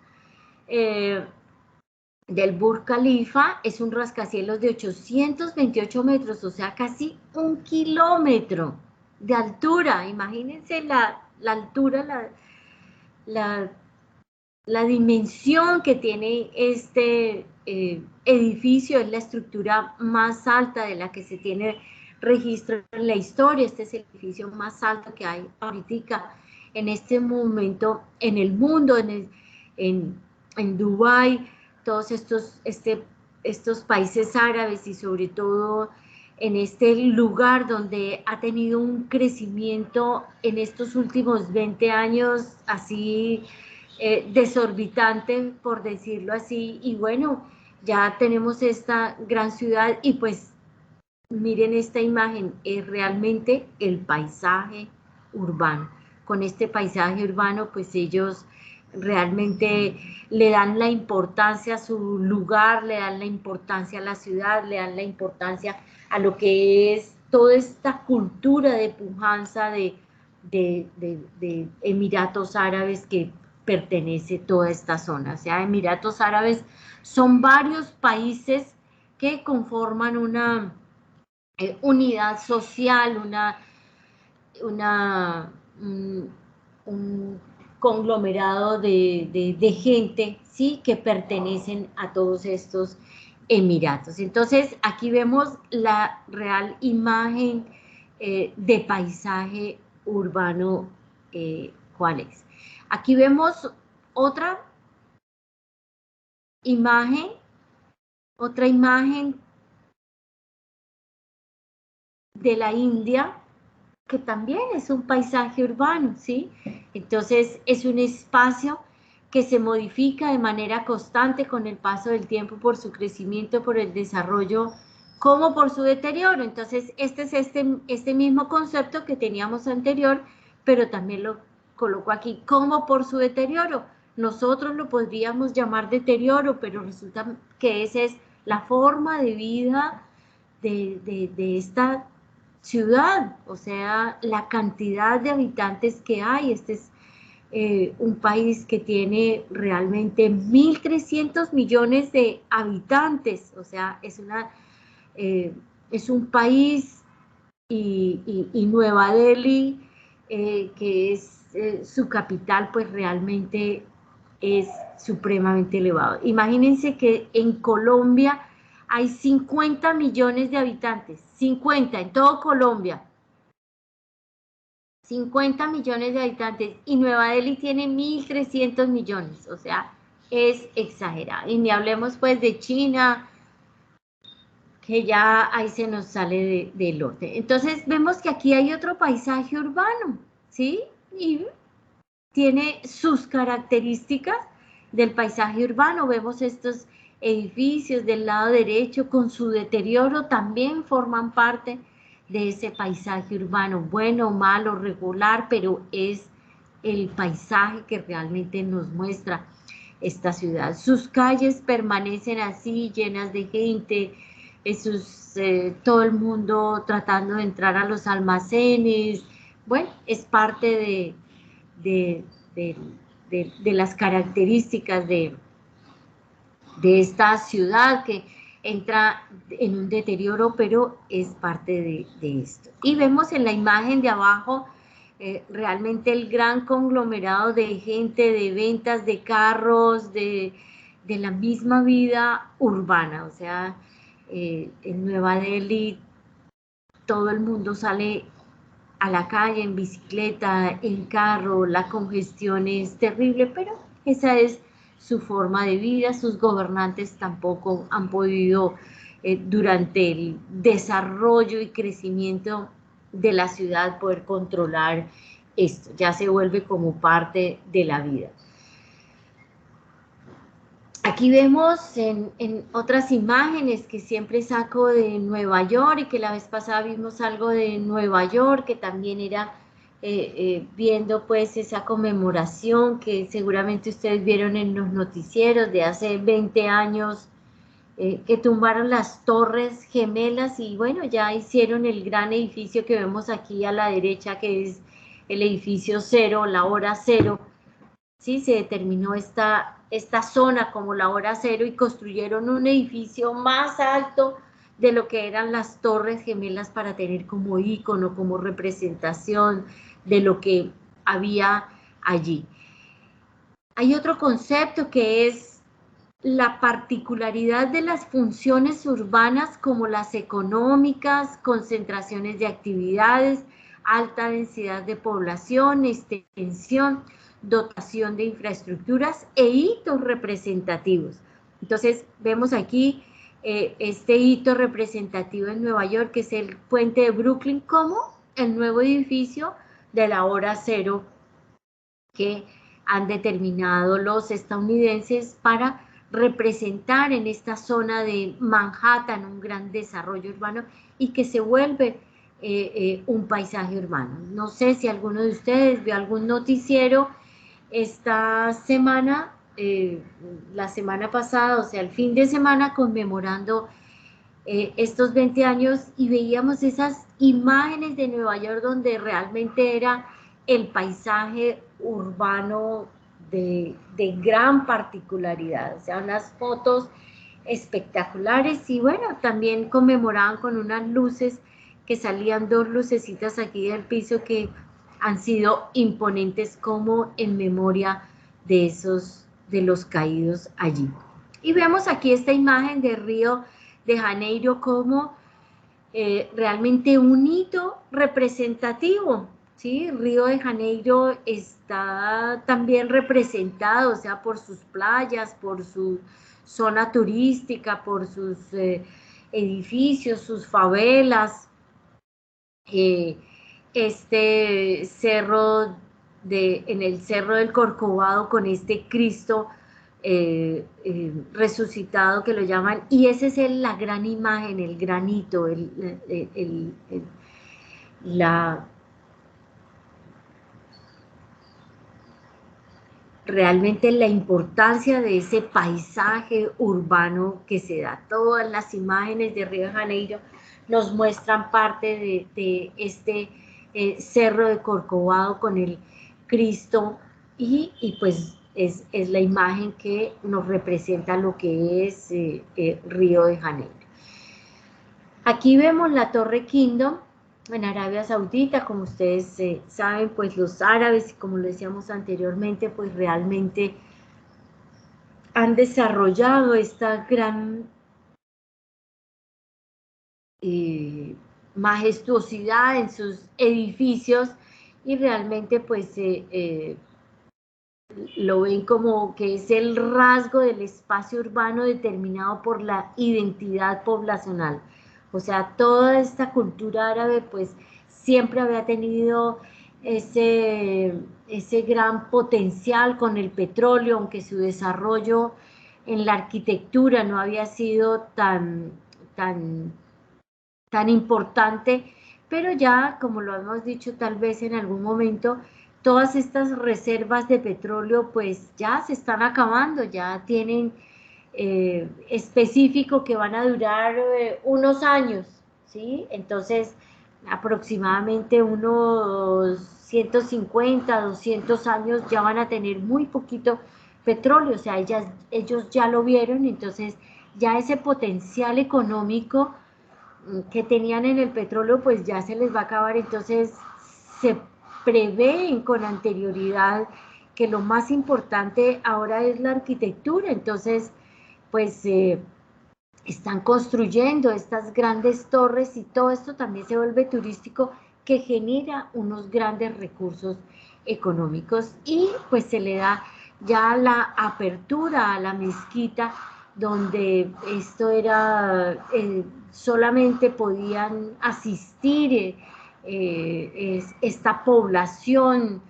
del Burj Khalifa, es un rascacielos de 828 metros, o sea, casi 1 kilómetro de altura. Imagínense la altura, la dimensión que tiene este edificio. Es la estructura más alta de la que se tiene registro en la historia. Este es el edificio más alto que hay ahorita en este momento en el mundo, en Dubái, todos estos países árabes y sobre todo en este lugar donde ha tenido un crecimiento en estos últimos 20 años así desorbitante, por decirlo así, y bueno, ya tenemos esta gran ciudad y pues miren esta imagen, es realmente el paisaje urbano. Con este paisaje urbano, pues ellos realmente le dan la importancia a su lugar, le dan la importancia a la ciudad, le dan la importancia a lo que es toda esta cultura de pujanza de Emiratos Árabes que pertenece toda esta zona. O sea, Emiratos Árabes son varios países que conforman una unidad social, un conglomerado de gente, ¿sí?, que pertenecen a todos estos emiratos. Entonces, aquí vemos la real imagen de paisaje urbano, ¿cuál es? Aquí vemos otra imagen de la India, que también es un paisaje urbano, ¿sí? Entonces, es un espacio que se modifica de manera constante con el paso del tiempo por su crecimiento, por el desarrollo, como por su deterioro. Entonces, este es este mismo concepto que teníamos anterior, pero también lo coloco aquí, como por su deterioro. Nosotros lo podríamos llamar deterioro, pero resulta que esa es la forma de vida de esta ciudad, o sea, la cantidad de habitantes que hay. Este es un país que tiene realmente 1.300 millones de habitantes, o sea, es un país y Nueva Delhi, que es su capital, pues realmente es supremamente elevado. Imagínense que en Colombia hay 50 millones de habitantes, 50 en todo Colombia, 50 millones de habitantes, y Nueva Delhi tiene 1.300 millones, o sea, es exagerado. Y ni hablemos pues de China, que ya ahí se nos sale del orden. Entonces vemos que aquí hay otro paisaje urbano, ¿sí? Y tiene sus características del paisaje urbano. Vemos estos edificios del lado derecho con su deterioro, también forman parte de ese paisaje urbano, bueno, malo, regular, pero es el paisaje que realmente nos muestra esta ciudad. Sus calles permanecen así, llenas de gente, todo el mundo tratando de entrar a los almacenes. Bueno, es parte de las características de esta ciudad que entra en un deterioro, pero es parte de esto. Y vemos en la imagen de abajo realmente el gran conglomerado de gente, de ventas, de carros, de la misma vida urbana. O sea, en Nueva Delhi todo el mundo sale a la calle en bicicleta, en carro, la congestión es terrible, pero esa es su forma de vida. Sus gobernantes tampoco han podido, durante el desarrollo y crecimiento de la ciudad, poder controlar esto. Ya se vuelve como parte de la vida. Aquí vemos en otras imágenes que siempre saco de Nueva York y que la vez pasada vimos algo de Nueva York, que también era viendo pues esa conmemoración que seguramente ustedes vieron en los noticieros de hace 20 años, que tumbaron las Torres Gemelas y bueno, ya hicieron el gran edificio que vemos aquí a la derecha, que es el edificio cero, la hora cero. Sí, se determinó esta zona como la hora cero y construyeron un edificio más alto de lo que eran las Torres Gemelas para tener como ícono, como representación de lo que había allí. Hay otro concepto que es la particularidad de las funciones urbanas como las económicas, concentraciones de actividades, alta densidad de población, extensión, dotación de infraestructuras e hitos representativos. Entonces vemos aquí este hito representativo en Nueva York, que es el puente de Brooklyn, como el nuevo edificio de la hora cero que han determinado los estadounidenses para representar en esta zona de Manhattan un gran desarrollo urbano y que se vuelve un paisaje urbano. No sé si alguno de ustedes vio algún noticiero esta semana, la semana pasada, o sea, el fin de semana conmemorando estos 20 años y veíamos esas imágenes de Nueva York donde realmente era el paisaje urbano de gran particularidad, o sea, unas fotos espectaculares y bueno, también conmemoraban con unas luces que salían dos lucecitas aquí del piso que han sido imponentes como en memoria de de los caídos allí. Y vemos aquí esta imagen de Río de Janeiro como realmente un hito representativo, ¿sí? Río de Janeiro está también representado, o sea, por sus playas, por su zona turística, por sus edificios, sus favelas, este cerro en el Cerro del Corcovado con este Cristo resucitado que lo llaman, y esa es la gran imagen, el granito, la, realmente la importancia de ese paisaje urbano que se da. Todas las imágenes de Río de Janeiro nos muestran parte de este Cerro de Corcovado con el Cristo y pues es la imagen que nos representa lo que es Río de Janeiro. Aquí vemos la Torre Kingdom en Arabia Saudita. Como ustedes saben, pues los árabes, como lo decíamos anteriormente, pues realmente han desarrollado esta gran majestuosidad en sus edificios y realmente pues lo ven como que es el rasgo del espacio urbano determinado por la identidad poblacional. O sea, toda esta cultura árabe pues siempre había tenido ese gran potencial con el petróleo, aunque su desarrollo en la arquitectura no había sido tan importante, pero ya, como lo hemos dicho tal vez en algún momento, todas estas reservas de petróleo pues ya se están acabando, ya tienen específico que van a durar unos años, ¿sí? Entonces, aproximadamente unos 150, 200 años ya van a tener muy poquito petróleo, o sea, ellos ya lo vieron, entonces ya ese potencial económico que tenían en el petróleo pues ya se les va a acabar, entonces se prevén con anterioridad que lo más importante ahora es la arquitectura, entonces pues están construyendo estas grandes torres y todo esto también se vuelve turístico que genera unos grandes recursos económicos y pues se le da ya la apertura a la mezquita donde esto era, solamente podían asistir esta población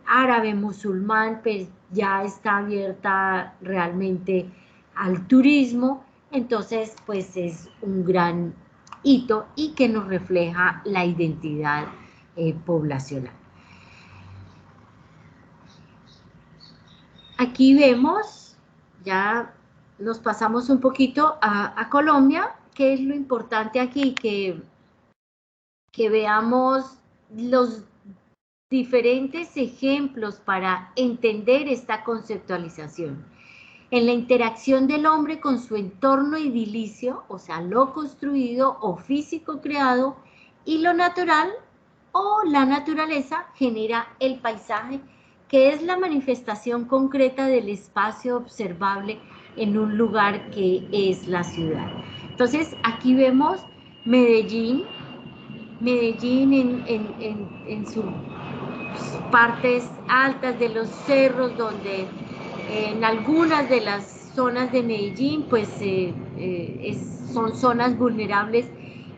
árabe, musulmán, pues ya está abierta realmente al turismo, entonces pues es un gran hito y que nos refleja la identidad poblacional. Aquí vemos, ya nos pasamos un poquito a Colombia, que es lo importante aquí, que veamos los diferentes ejemplos para entender esta conceptualización. En la interacción del hombre con su entorno edilicio, o sea, lo construido o físico creado, y lo natural o la naturaleza genera el paisaje, que es la manifestación concreta del espacio observable en un lugar que es la ciudad. Entonces, aquí vemos Medellín en sus partes altas de los cerros, donde en algunas de las zonas de Medellín pues son zonas vulnerables,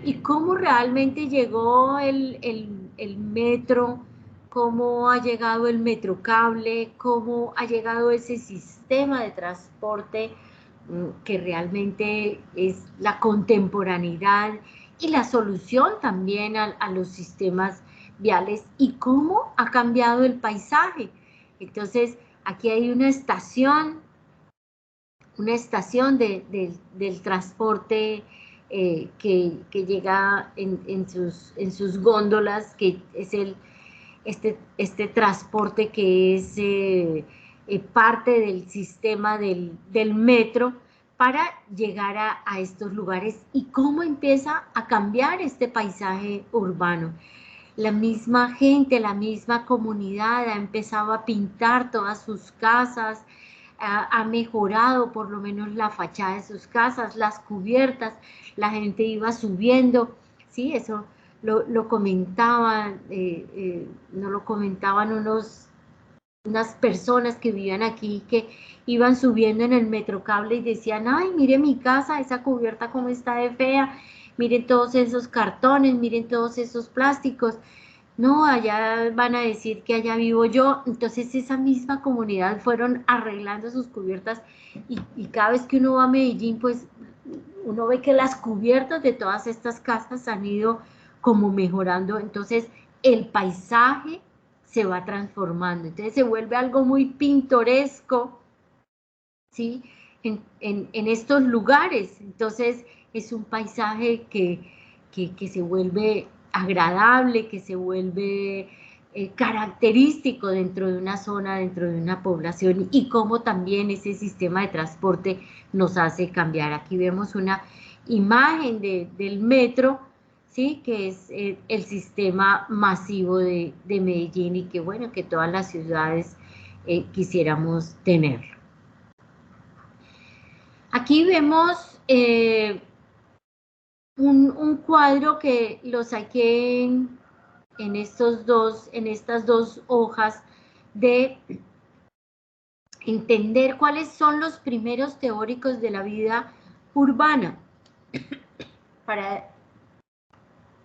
y cómo realmente llegó el metro, cómo ha llegado el metrocable, cómo ha llegado ese sistema de transporte que realmente es la contemporaneidad y la solución también a los sistemas viales, y cómo ha cambiado el paisaje. Entonces, aquí hay una estación del transporte que llega en sus góndolas, que es este transporte que es parte del sistema del metro, para llegar a estos lugares, y cómo empieza a cambiar este paisaje urbano. La misma gente, la misma comunidad ha empezado a pintar todas sus casas, ha mejorado por lo menos la fachada de sus casas, las cubiertas, la gente iba subiendo, ¿sí? Eso lo comentaban, no lo comentaban unas personas que vivían aquí, que iban subiendo en el metrocable y decían, ay, mire mi casa, esa cubierta cómo está de fea, miren todos esos cartones, miren todos esos plásticos. No, allá van a decir que allá vivo yo. Entonces esa misma comunidad fueron arreglando sus cubiertas, y cada vez que uno va a Medellín, pues uno ve que las cubiertas de todas estas casas han ido como mejorando. Entonces el paisaje se va transformando, entonces se vuelve algo muy pintoresco, ¿sí? En estos lugares. Entonces es un paisaje que se vuelve agradable, que se vuelve característico dentro de una zona, dentro de una población, y cómo también ese sistema de transporte nos hace cambiar. Aquí vemos una imagen del metro, ¿sí? Que es el sistema masivo de Medellín, y que bueno, que todas las ciudades quisiéramos tenerlo. Aquí vemos un cuadro que lo saqué en estas dos hojas, de entender cuáles son los primeros teóricos de la vida urbana. Para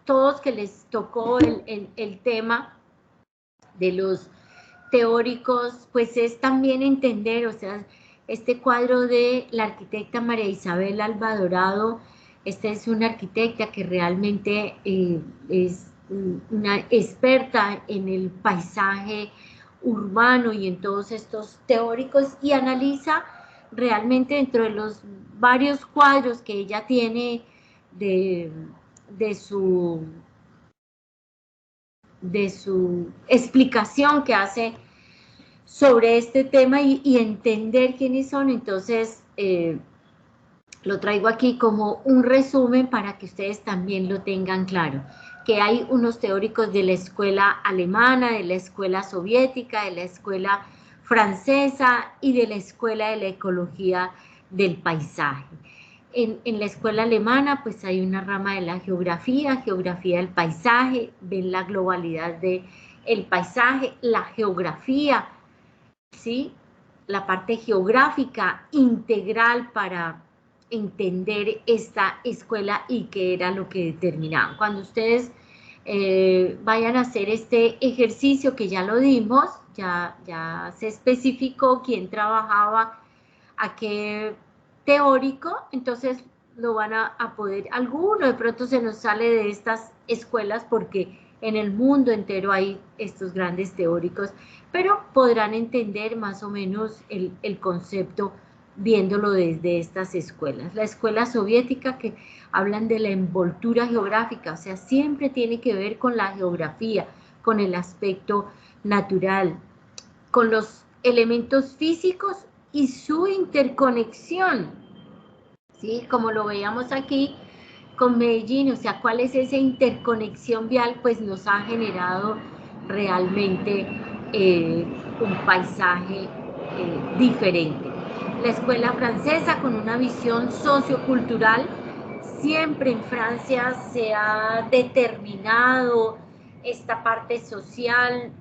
todos que les tocó el tema de los teóricos, pues es también entender, o sea, este cuadro de la arquitecta María Isabel Alba Dorado. Esta es una arquitecta que realmente es una experta en el paisaje urbano y en todos estos teóricos, y analiza realmente dentro de los varios cuadros que ella tiene de su explicación que hace sobre este tema, y entender quiénes son. Entonces lo traigo aquí como un resumen para que ustedes también lo tengan claro, que hay unos teóricos de la escuela alemana, de la escuela soviética, de la escuela francesa y de la escuela de la ecología del paisaje. En la escuela alemana pues hay una rama de la geografía del paisaje, ven la globalidad del paisaje, la geografía, ¿sí? La parte geográfica integral para entender esta escuela y qué era lo que determinaban. Cuando ustedes vayan a hacer este ejercicio que ya lo dimos, ya se especificó quién trabajaba a qué teórico, entonces lo van a poder, alguno de pronto se nos sale de estas escuelas porque en el mundo entero hay estos grandes teóricos, pero podrán entender más o menos el concepto viéndolo desde estas escuelas. La escuela soviética que hablan de la envoltura geográfica, o sea, siempre tiene que ver con la geografía, con el aspecto natural, con los elementos físicos y su interconexión, ¿sí? Como lo veíamos aquí con Medellín, o sea, cuál es esa interconexión vial, pues nos ha generado realmente un paisaje diferente. La escuela francesa con una visión sociocultural, siempre en Francia se ha determinado esta parte social.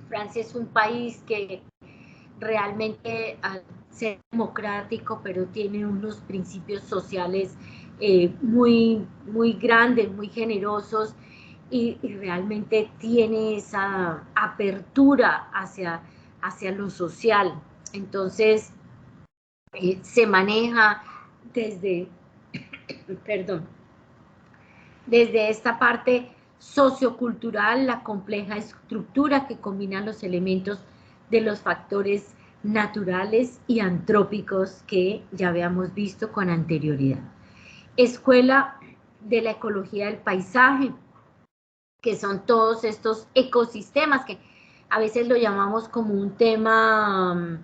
Francia es un país que realmente al ser democrático, pero tiene unos principios sociales muy grandes, muy generosos, y realmente tiene esa apertura hacia lo social. Entonces, se maneja desde, perdón, desde esta parte sociocultural, la compleja estructura que combina los elementos de los factores naturales y antrópicos que ya habíamos visto con anterioridad. Escuela de la ecología del paisaje, que son todos estos ecosistemas que a veces lo llamamos como un tema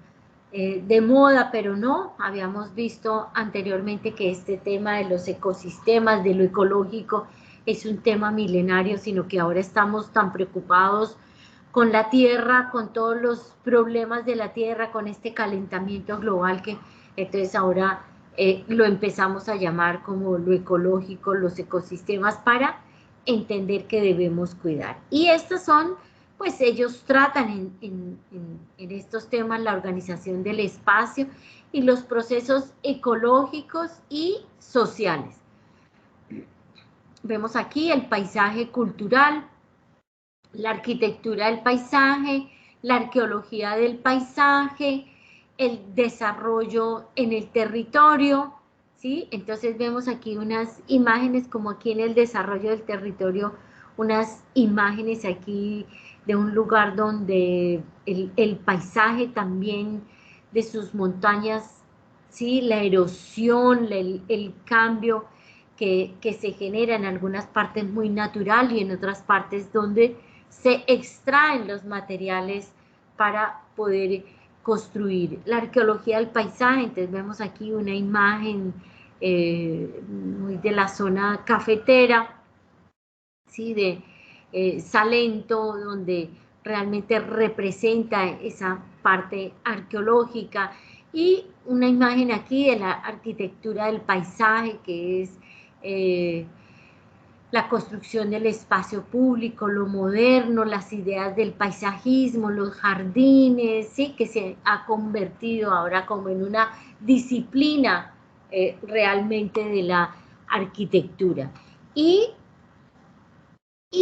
de moda, pero no, habíamos visto anteriormente que este tema de los ecosistemas, de lo ecológico, es un tema milenario, sino que ahora estamos tan preocupados con la tierra, con todos los problemas de la tierra, con este calentamiento global que entonces ahora lo empezamos a llamar como lo ecológico, los ecosistemas, para entender que debemos cuidar. Y estos son, pues ellos tratan en estos temas la organización del espacio y los procesos ecológicos y sociales. Vemos aquí el paisaje cultural, la arquitectura del paisaje, la arqueología del paisaje, el desarrollo en el territorio, ¿sí? Entonces vemos aquí unas imágenes, como aquí en el desarrollo del territorio, unas imágenes aquí de un lugar donde el paisaje también de sus montañas, ¿sí? La erosión, el cambio que se genera en algunas partes muy natural y en otras partes donde se extraen los materiales para poder construir. La arqueología del paisaje, entonces vemos aquí una imagen muy de la zona cafetera, ¿sí? De Salento, donde realmente representa esa parte arqueológica, y una imagen aquí de la arquitectura del paisaje, que es la construcción del espacio público, lo moderno, las ideas del paisajismo, los jardines, ¿sí? Que se ha convertido ahora como en una disciplina realmente de la arquitectura. Y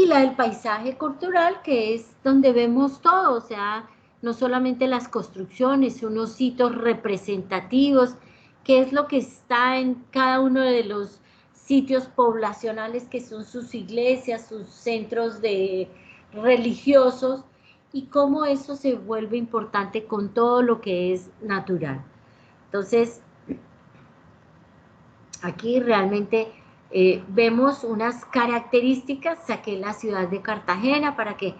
la del paisaje cultural, que es donde vemos todo, o sea, no solamente las construcciones, unos sitios representativos, qué es lo que está en cada uno de los sitios poblacionales que son sus iglesias, sus centros religiosos, y cómo eso se vuelve importante con todo lo que es natural. Entonces, aquí realmente vemos unas características. Saqué la ciudad de Cartagena para que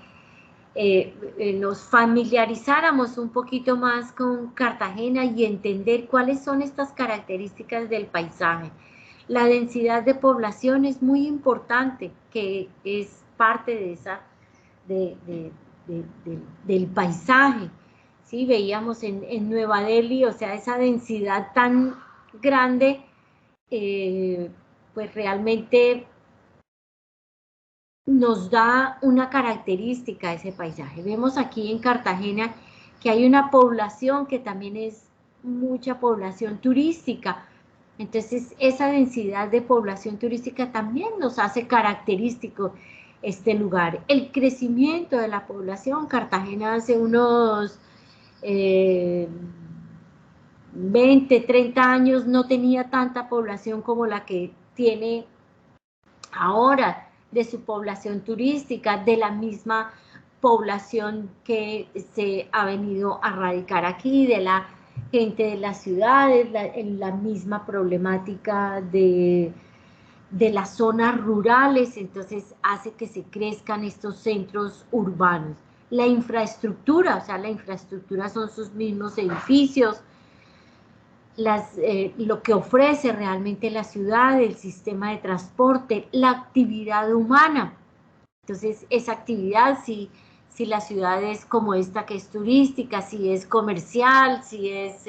nos familiarizáramos un poquito más con Cartagena y entender cuáles son estas características del paisaje. La densidad de población es muy importante, que es parte de esa, del paisaje. ¿Sí? Veíamos en Nueva Delhi, o sea, esa densidad tan grande, pues realmente nos da una característica a ese paisaje. Vemos aquí en Cartagena que hay una población que también es mucha población turística, Entonces, esa densidad de población turística también nos hace característico este lugar. El crecimiento de la población, Cartagena hace unos 20, 30 años no tenía tanta población como la que tiene ahora, de su población turística, de la misma población que se ha venido a radicar aquí, de la gente de las ciudades, en la misma problemática de las zonas rurales, entonces hace que se crezcan estos centros urbanos. La infraestructura, o sea, la infraestructura son sus mismos edificios, lo que ofrece realmente la ciudad, el sistema de transporte, la actividad humana. Entonces, esa actividad, si la ciudad es como esta que es turística, si es comercial, si es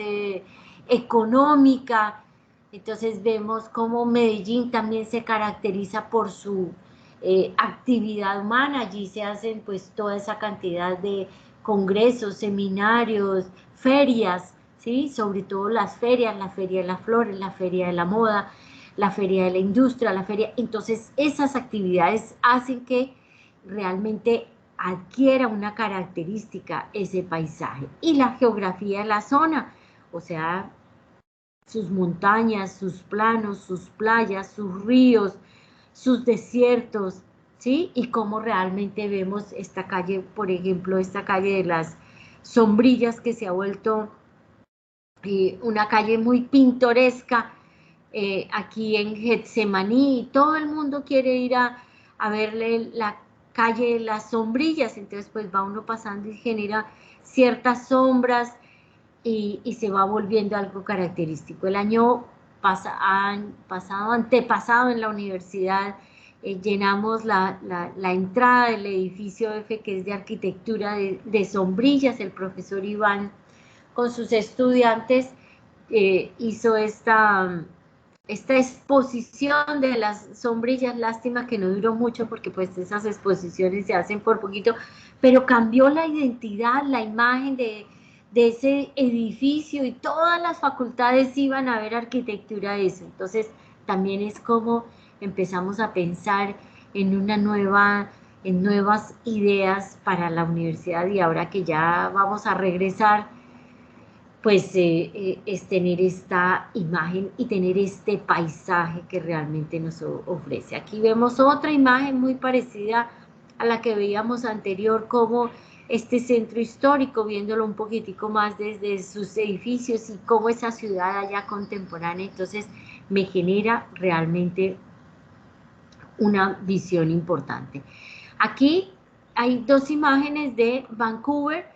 económica, entonces vemos cómo Medellín también se caracteriza por su actividad humana. Allí se hacen pues toda esa cantidad de congresos, seminarios, ferias, ¿sí? Sobre todo las ferias, la Feria de las Flores, la Feria de la Moda, la Feria de la Industria, la Feria. Entonces, esas actividades hacen que realmente adquiera una característica ese paisaje. Y la geografía de la zona, o sea, sus montañas, sus planos, sus playas, sus ríos, sus desiertos, ¿sí? Y cómo realmente vemos esta calle, por ejemplo, esta calle de las Sombrillas, que se ha vuelto una calle muy pintoresca, aquí en Getsemaní, todo el mundo quiere ir a verle la calle de las Sombrillas, entonces pues va uno pasando y genera ciertas sombras y se va volviendo algo característico. El año pasado, antepasado en la universidad, llenamos la entrada del edificio F, que es de arquitectura de Sombrillas. El profesor Iván con sus estudiantes hizo esta exposición de las Sombrillas. Lástima que no duró mucho porque pues esas exposiciones se hacen por poquito, pero cambió la identidad, la imagen de ese edificio, y todas las facultades iban a ver arquitectura de eso. Entonces también es como empezamos a pensar en en nuevas ideas para la universidad, y ahora que ya vamos a regresar, pues es tener esta imagen y tener este paisaje que realmente nos ofrece. Aquí vemos otra imagen muy parecida a la que veíamos anterior, como este centro histórico, viéndolo un poquitico más desde sus edificios y cómo esa ciudad allá contemporánea, entonces me genera realmente una visión importante. Aquí hay dos imágenes de Vancouver,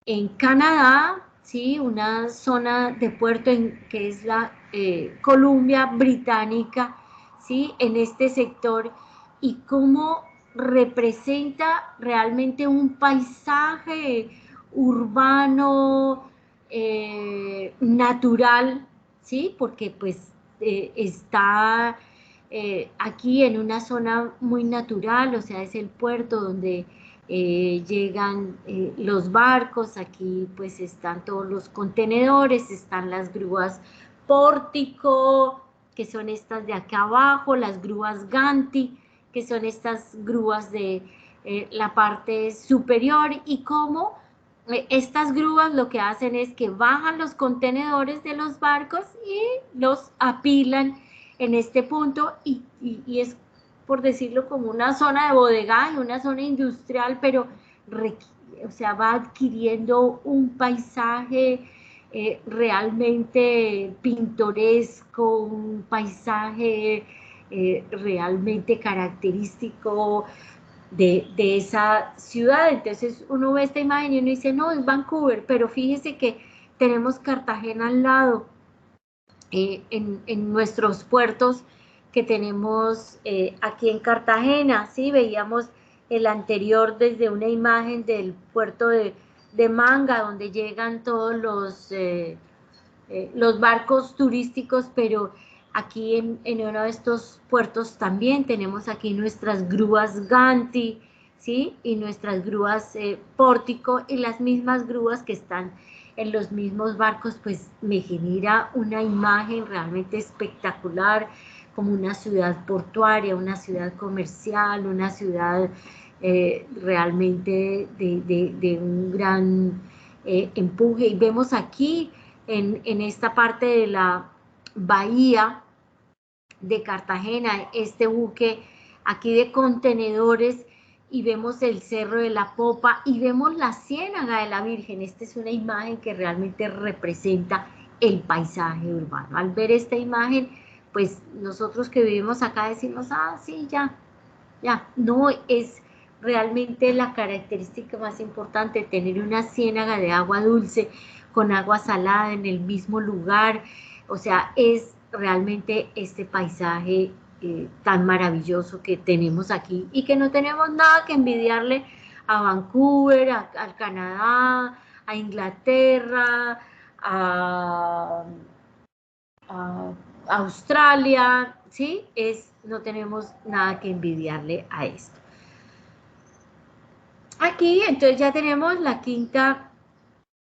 en Canadá, ¿sí? Una zona de puerto que es la Columbia Británica, ¿sí? En este sector, y cómo representa realmente un paisaje urbano, natural, ¿sí? Porque pues está aquí en una zona muy natural, o sea, es el puerto donde llegan los barcos. Aquí pues están todos los contenedores, están las grúas Pórtico, que son estas de acá abajo, las grúas Ganti, que son estas grúas de la parte superior, y cómo estas grúas lo que hacen es que bajan los contenedores de los barcos y los apilan en este punto, y es, por decirlo, como una zona de bodegaje, una zona industrial, pero o sea, va adquiriendo un paisaje realmente pintoresco, un paisaje realmente característico de esa ciudad. Entonces uno ve esta imagen y uno dice, no, es Vancouver, pero fíjese que tenemos Cartagena al lado, en nuestros puertos que tenemos aquí en Cartagena, ¿sí? Veíamos el anterior desde una imagen del puerto de Manga, donde llegan todos los barcos turísticos, pero aquí en uno de estos puertos también tenemos aquí nuestras grúas Ganti, ¿sí? Y nuestras grúas Pórtico, y las mismas grúas que están en los mismos barcos, pues me genera una imagen realmente espectacular, como una ciudad portuaria, una ciudad comercial, una ciudad realmente de un gran empuje. Y vemos aquí, en esta parte de la bahía de Cartagena, este buque aquí de contenedores, y vemos el Cerro de la Popa y vemos la Ciénaga de la Virgen. Esta es una imagen que realmente representa el paisaje urbano. Al ver esta imagen, pues nosotros que vivimos acá decimos, ah, sí, ya, no es realmente la característica más importante, tener una ciénaga de agua dulce con agua salada en el mismo lugar. O sea, es realmente este paisaje tan maravilloso que tenemos aquí y que no tenemos nada que envidiarle a Vancouver, al Canadá, a Inglaterra, a Australia, ¿sí? No tenemos nada que envidiarle a esto. Aquí, entonces ya tenemos la quinta,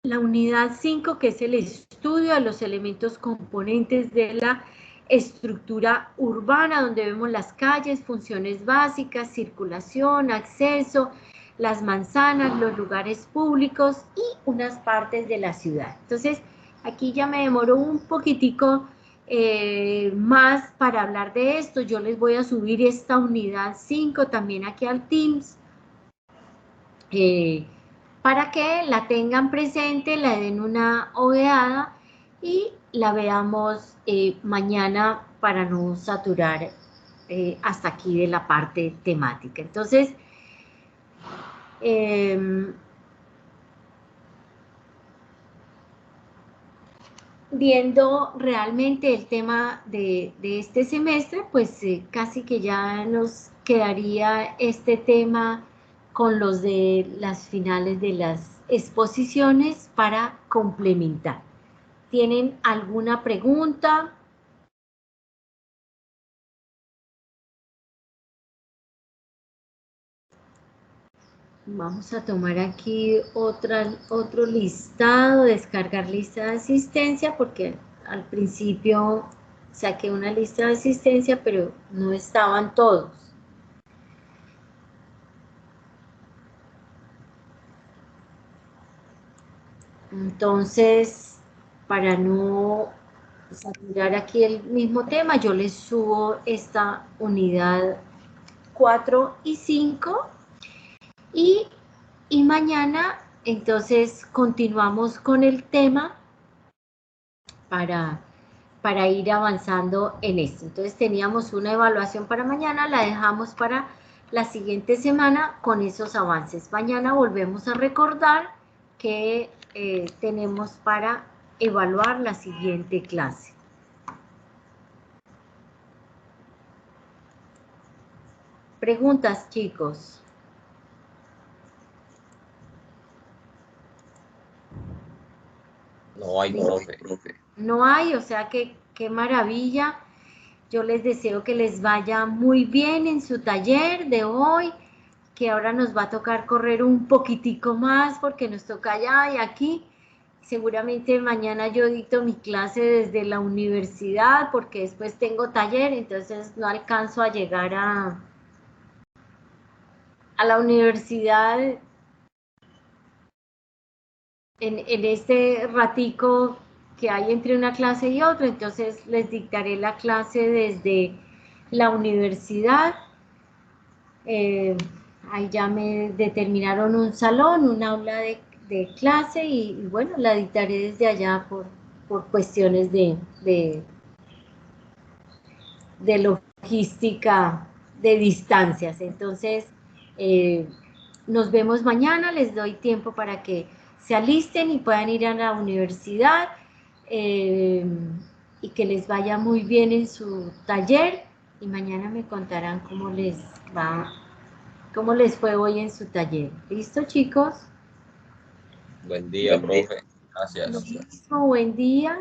la unidad 5, que es el estudio de los elementos componentes de la estructura urbana, donde vemos las calles, funciones básicas, circulación, acceso, las manzanas, los lugares públicos y unas partes de la ciudad. Entonces, aquí ya me demoro un poquitico más para hablar de esto. Yo les voy a subir esta unidad 5 también aquí al Teams, para que la tengan presente, la den una ojeada y la veamos mañana para no saturar hasta aquí de la parte temática. Entonces, viendo realmente el tema de este semestre, pues casi que ya nos quedaría este tema con los de las finales de las exposiciones para complementar. ¿Tienen alguna pregunta? Vamos a tomar aquí otro listado, descargar lista de asistencia, porque al principio saqué una lista de asistencia, pero no estaban todos. Entonces, para no saturar aquí el mismo tema, yo les subo esta unidad 4 y 5 y mañana entonces continuamos con el tema para ir avanzando en esto. Entonces teníamos una evaluación para mañana, la dejamos para la siguiente semana con esos avances. Mañana volvemos a recordar que tenemos para evaluar la siguiente clase. Preguntas, chicos. No hay, profe. No hay, o sea que qué maravilla. Yo les deseo que les vaya muy bien en su taller de hoy, que ahora nos va a tocar correr un poquitico más porque nos toca allá y aquí. Seguramente mañana yo dicto mi clase desde la universidad porque después tengo taller, entonces no alcanzo a llegar a la universidad en este ratico que hay entre una clase y otra. Entonces les dictaré la clase desde la universidad. Ahí ya me determinaron un salón, un aula de clase y bueno, la dictaré desde allá por cuestiones de logística, de distancias. Entonces, nos vemos mañana, les doy tiempo para que se alisten y puedan ir a la universidad y que les vaya muy bien en su taller y mañana me contarán cómo les va, cómo les fue hoy en su taller. ¿Listo, chicos? Buen día, profe. Gracias. Lo mismo, buen día.